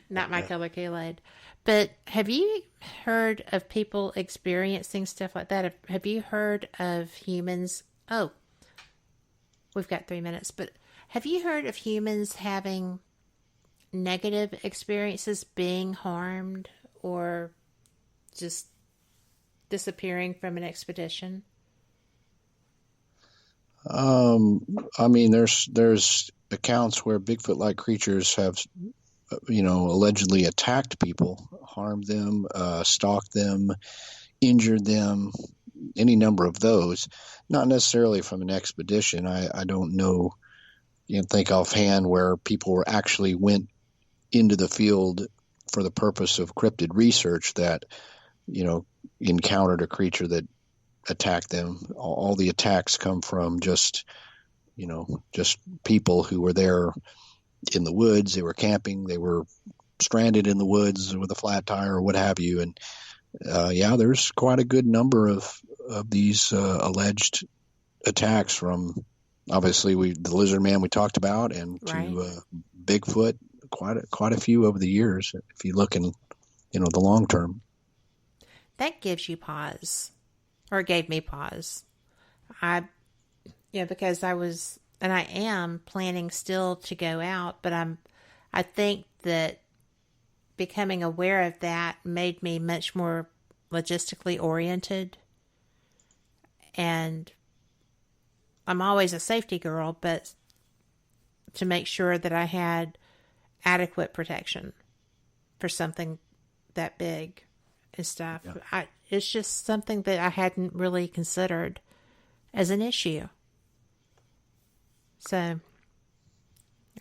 Not my color Kool-Aid. But have you heard of people experiencing stuff like that? Have you heard of humans? Oh, we've got 3 minutes. But have you heard of humans having negative experiences, being harmed, or just disappearing from an expedition? I mean, there's accounts where Bigfoot-like creatures have, allegedly attacked people, harmed them, stalked them, injured them, any number of those. Not necessarily from an expedition. I don't know, think offhand where people actually went into the field for the purpose of cryptid research that, encountered a creature that attacked them. All the attacks come from just people who were there in the woods. They were camping. They were stranded in the woods with a flat tire or what have you. And there's quite a good number of these alleged attacks, from obviously the lizard man we talked about, and to Bigfoot. Quite a few over the years, if you look in the long term. That gives you pause, or gave me pause. Because I was, and I am planning still to go out, but I think that becoming aware of that made me much more logistically oriented. And I'm always a safety girl, but to make sure that I had adequate protection for something that big and stuff. Yeah. It's just something that I hadn't really considered as an issue. So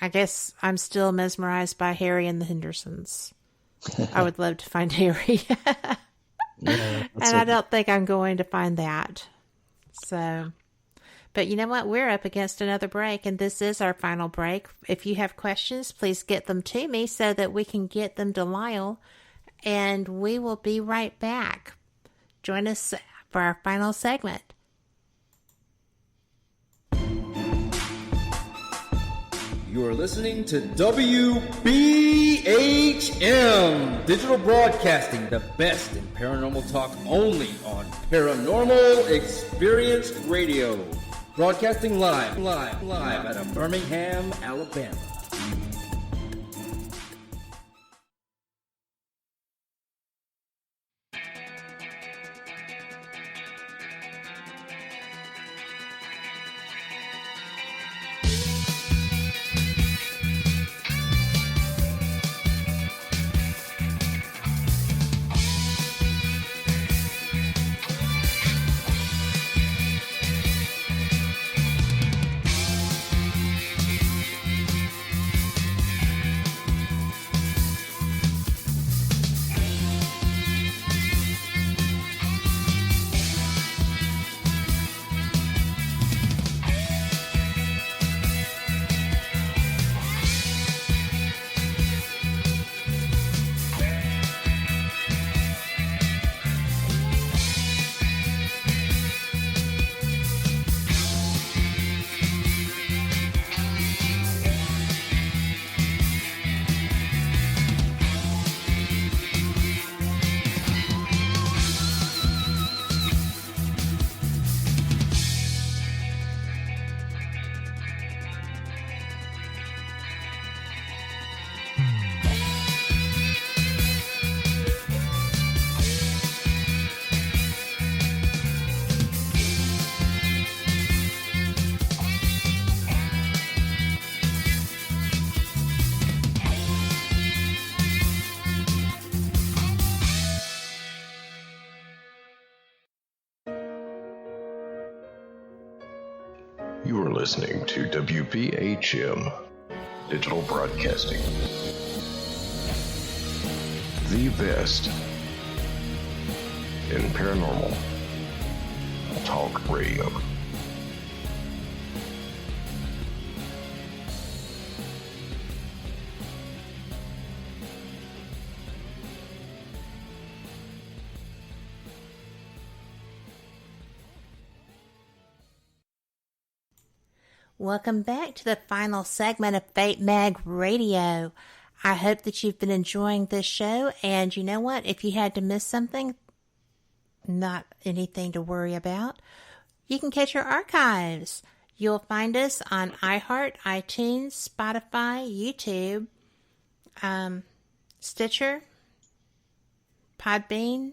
I guess I'm still mesmerized by Harry and the Hendersons. I would love to find Harry. And I don't think I'm going to find that. So, but you know what? We're up against another break, and this is our final break. If you have questions, please get them to me so that we can get them to Lyle, and we will be right back. Join us for our final segment. You are listening to WBHM Digital Broadcasting, the best in paranormal talk, only on Paranormal Experience Radio. Broadcasting live out of Birmingham, Alabama. You are listening to WBHM Digital Broadcasting. The best in paranormal talk radio. Welcome back to the final segment of Fate Mag Radio. I hope that you've been enjoying this show, and you know what? If you had to miss something, not anything to worry about. You can catch our archives. You'll find us on iHeart, iTunes, Spotify, YouTube, Stitcher, Podbean,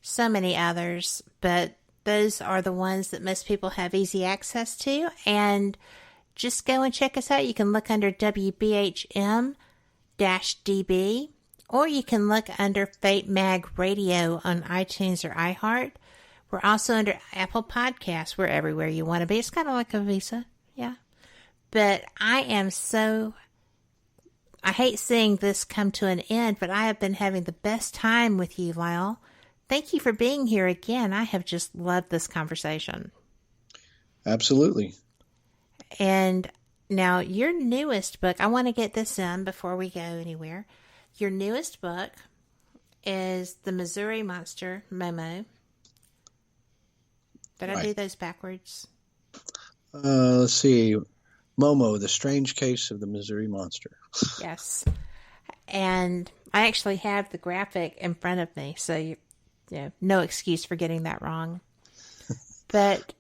so many others, but those are the ones that most people have easy access to. And just go and check us out. You can look under WBHM-DB, or you can look under Fate Mag Radio on iTunes or iHeart. We're also under Apple Podcasts. We're everywhere you want to be. It's kind of like a visa. Yeah. But I hate seeing this come to an end, but I have been having the best time with you, Lyle. Thank you for being here again. I have just loved this conversation. Absolutely. And now your newest book, I want to get this in before we go anywhere. Your newest book is The Missouri Monster, Momo. Did I do those backwards? Let's see. Momo, The Strange Case of the Missouri Monster. Yes. And I actually have the graphic in front of me, so no excuse for getting that wrong. But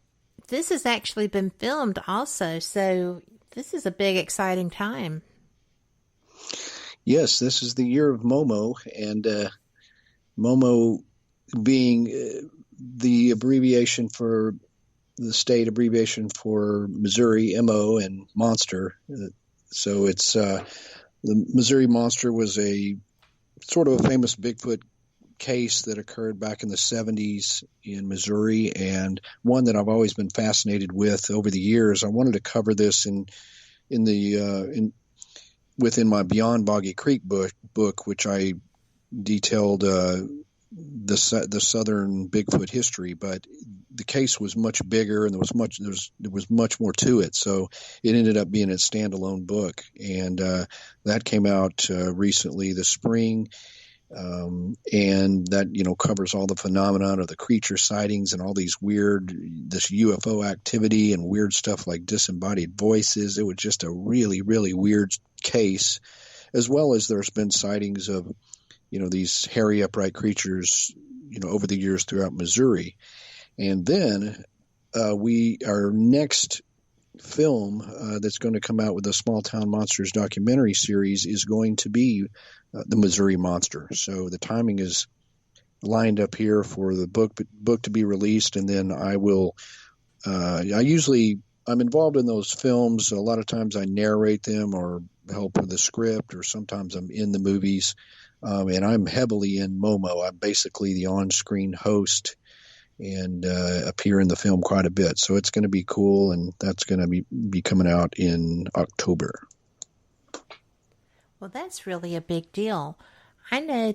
this has actually been filmed also, so this is a big, exciting time. Yes, this is the year of Momo, and Momo being the abbreviation for the state abbreviation for Missouri, MO, and monster. So it's the Missouri Monster was a sort of a famous Bigfoot case that occurred back in the 70s in Missouri, and one that I've always been fascinated with over the years. I wanted to cover this within my Beyond Boggy Creek book, which I detailed the southern Bigfoot history, but the case was much bigger and there was much more to it, so it ended up being a standalone book, and that came out recently this spring. And that, covers all the phenomenon of the creature sightings and all this UFO activity and weird stuff like disembodied voices. It was just a really, really weird case, as well as there's been sightings of, these hairy upright creatures, over the years throughout Missouri. And then our next film that's going to come out with the Small Town Monsters documentary series is going to be the Missouri Monster. So the timing is lined up here for the book to be released, and then I will. I'm involved in those films. A lot of times I narrate them or help with the script, or sometimes I'm in the movies. And I'm heavily in Momo. I'm basically the on-screen host and appear in the film quite a bit. So it's going to be cool, and that's going to be coming out in October. Well, that's really a big deal. I know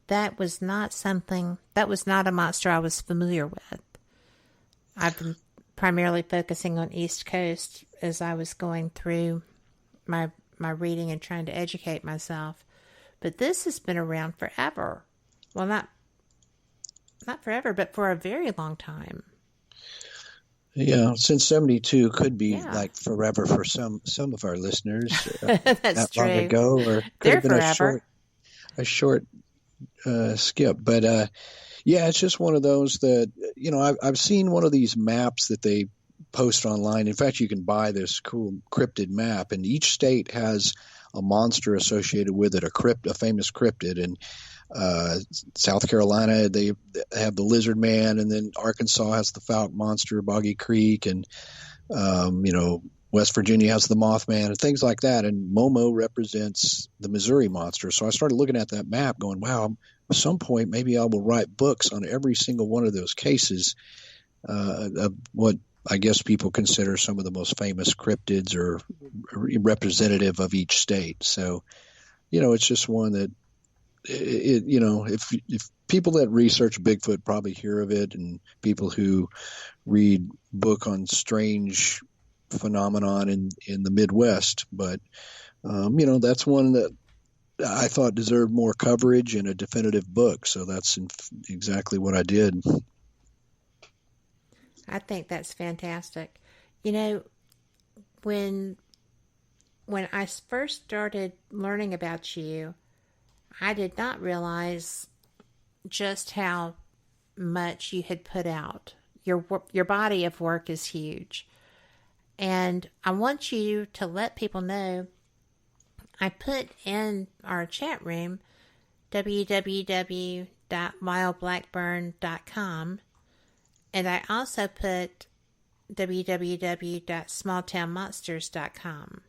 that was not a monster I was familiar with. I've been primarily focusing on East Coast as I was going through my reading and trying to educate myself. But this has been around forever. Well, not forever, but for a very long time. Yeah, since 72 could be like forever for some of our listeners. That's that true. Long ago, or could They're have been forever. a short skip. But yeah, it's just one of those that, I've seen one of these maps that they post online. In fact, you can buy this cool cryptid map, and each state has a monster associated with it, a famous cryptid. And South Carolina, they have the lizard man, and then Arkansas has the Fouke monster, Boggy Creek, and West Virginia has the Mothman and things like that. And Momo represents the Missouri monster. So I started looking at that map going, wow, at some point maybe I will write books on every single one of those cases of what I guess people consider some of the most famous cryptids or representative of each state. So, it's just one that, if people that research Bigfoot probably hear of it, and people who read book on strange phenomenon in the Midwest, but that's one that I thought deserved more coverage in a definitive book. So that's exactly what I did. I think that's fantastic. When I first started learning about you, I did not realize just how much you had put out. Your body of work is huge. And I want you to let people know, I put in our chat room www.lyleblackburn.com, and I also put www.smalltownmonsters.com.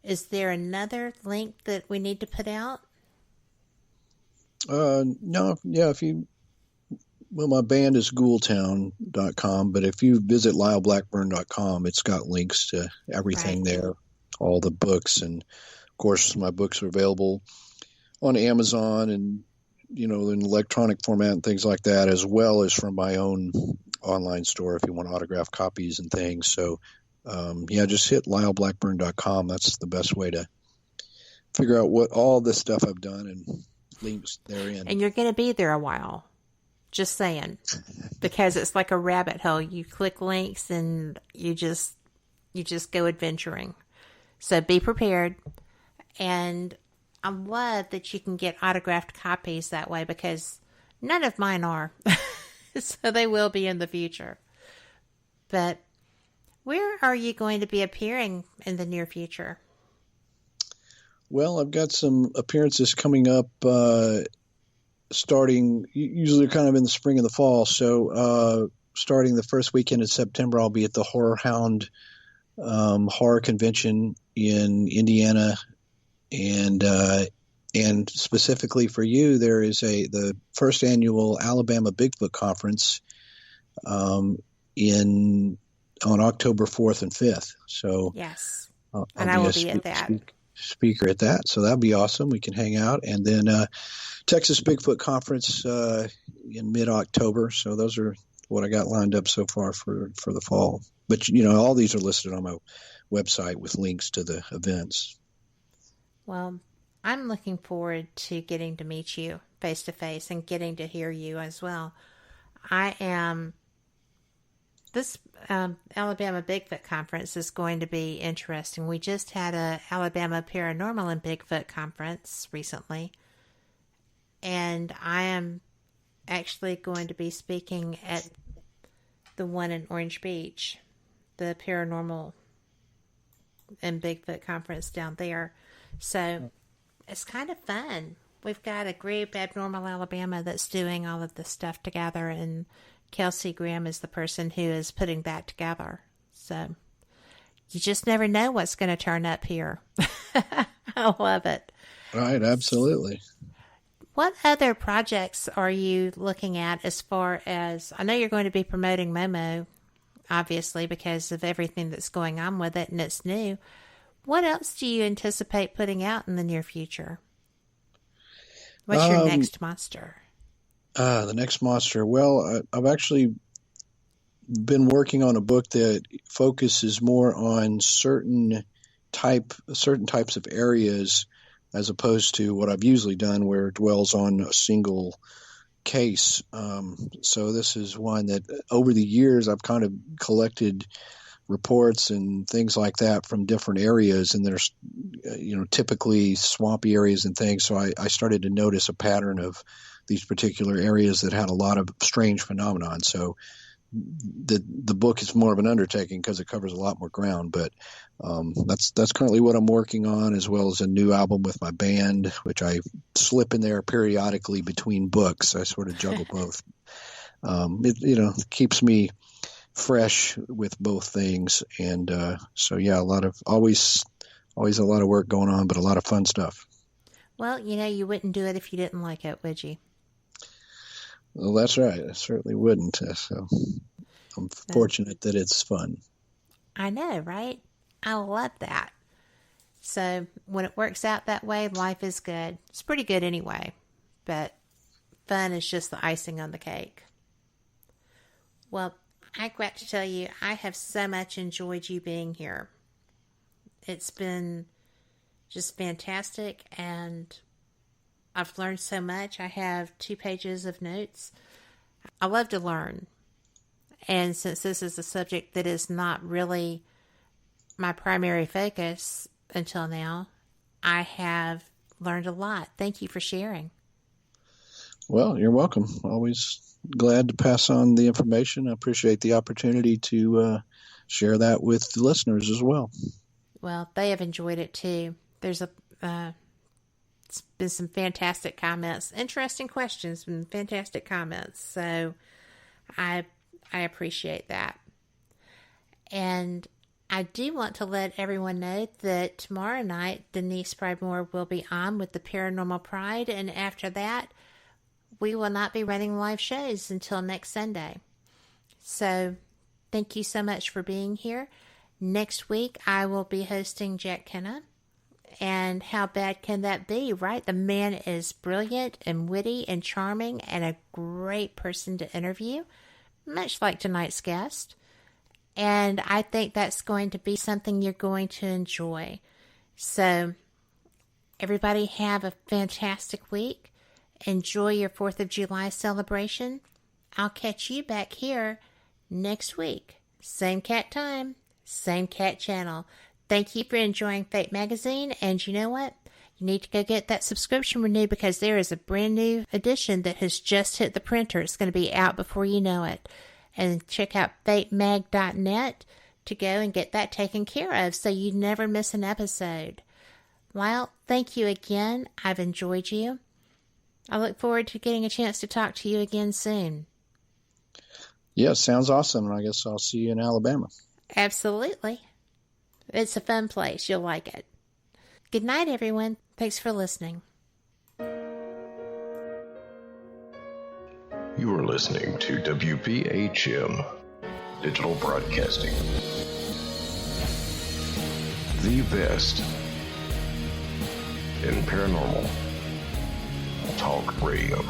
Is there another link that we need to put out? No. Yeah, my band is ghoultown.com, but if you visit lyleblackburn.com, it's got links to everything there, all the books. And of course, my books are available on Amazon and, in electronic format and things like that, as well as from my own online store if you want autographed copies and things. So, just hit lyleblackburn.com. That's the best way to figure out what all this stuff I've done and links therein. And you're going to be there a while. Just saying. Because it's like a rabbit hole. You click links and you just go adventuring. So be prepared. And I'm glad that you can get autographed copies that way, because none of mine are. So they will be in the future. But where are you going to be appearing in the near future? Well, I've got some appearances coming up, starting, usually kind of in the spring and the fall. So starting the first weekend in September, I'll be at the Horror Hound horror convention in Indiana. And specifically for you, there is the first annual Alabama Bigfoot Conference on October 4th and 5th. So yes, and I will be at that. Speaker at that, so that'd be awesome. We can hang out. And then Texas Bigfoot Conference in mid-October. So those are what I got lined up so far for the fall. But all these are listed on my website with links to the events. Well, I'm looking forward to getting to meet you face to face and getting to hear you as well. This Alabama Bigfoot Conference is going to be interesting. We just had a Alabama Paranormal and Bigfoot Conference recently, and I am actually going to be speaking at the one in Orange Beach, the paranormal and Bigfoot conference down there. So it's kind of fun. We've got a group, Abnormal Alabama, that's doing all of this stuff together, and Kelsey Graham is the person who is putting that together. So you just never know what's going to turn up here. I love it. Right, absolutely. What other projects are you looking at as far as, I know you're going to be promoting Momo, obviously, because of everything that's going on with it and it's new. What else do you anticipate putting out in the near future? What's your next monster? The next monster. Well, I've actually been working on a book that focuses more on certain types of areas, as opposed to what I've usually done, where it dwells on a single case. So this is one that over the years I've kind of collected reports and things like that from different areas, and there's typically swampy areas and things. So I started to notice a pattern of these particular areas that had a lot of strange phenomenon. So the book is more of an undertaking because it covers a lot more ground, but that's currently what I'm working on, as well as a new album with my band, which I slip in there periodically between books. I sort of juggle both. It keeps me fresh with both things, and so yeah, always a lot of work going on, but a lot of fun stuff. Well, you wouldn't do it if you didn't like it, would you? Well, that's right. I certainly wouldn't. So I'm fortunate that it's fun. I know, right? I love that. So when it works out that way, life is good. It's pretty good anyway, but fun is just the icing on the cake. Well, I got to tell you, I have so much enjoyed you being here. It's been just fantastic, and I've learned so much. I have 2 pages of notes. I love to learn. And since this is a subject that is not really my primary focus until now, I have learned a lot. Thank you for sharing. Well, you're welcome. Always glad to pass on the information. I appreciate the opportunity to share that with the listeners as well. Well, they have enjoyed it too. There's it's been some fantastic comments, interesting questions, and fantastic comments. So I appreciate that. And I do want to let everyone know that tomorrow night, Denise Pridemore will be on with the Paranormal Pride. And after that, we will not be running live shows until next Sunday. So thank you so much for being here. Next week, I will be hosting Jack Kenna. And how bad can that be, right? The man is brilliant and witty and charming and a great person to interview, much like tonight's guest. And I think that's going to be something you're going to enjoy. So everybody have a fantastic week. Enjoy your 4th of July celebration. I'll catch you back here next week. Same cat time, same cat channel. Thank you for enjoying Fate Magazine, and you know what? You need to go get that subscription renewed, because there is a brand new edition that has just hit the printer. It's going to be out before you know it. And check out fatemag.net to go and get that taken care of so you never miss an episode. Lyle, thank you again. I've enjoyed you. I look forward to getting a chance to talk to you again soon. Yeah, sounds awesome. I guess I'll see you in Alabama. Absolutely. It's a fun place. You'll like it. Good night, everyone. Thanks for listening. You are listening to WBHM Digital Broadcasting. The best in paranormal talk radio.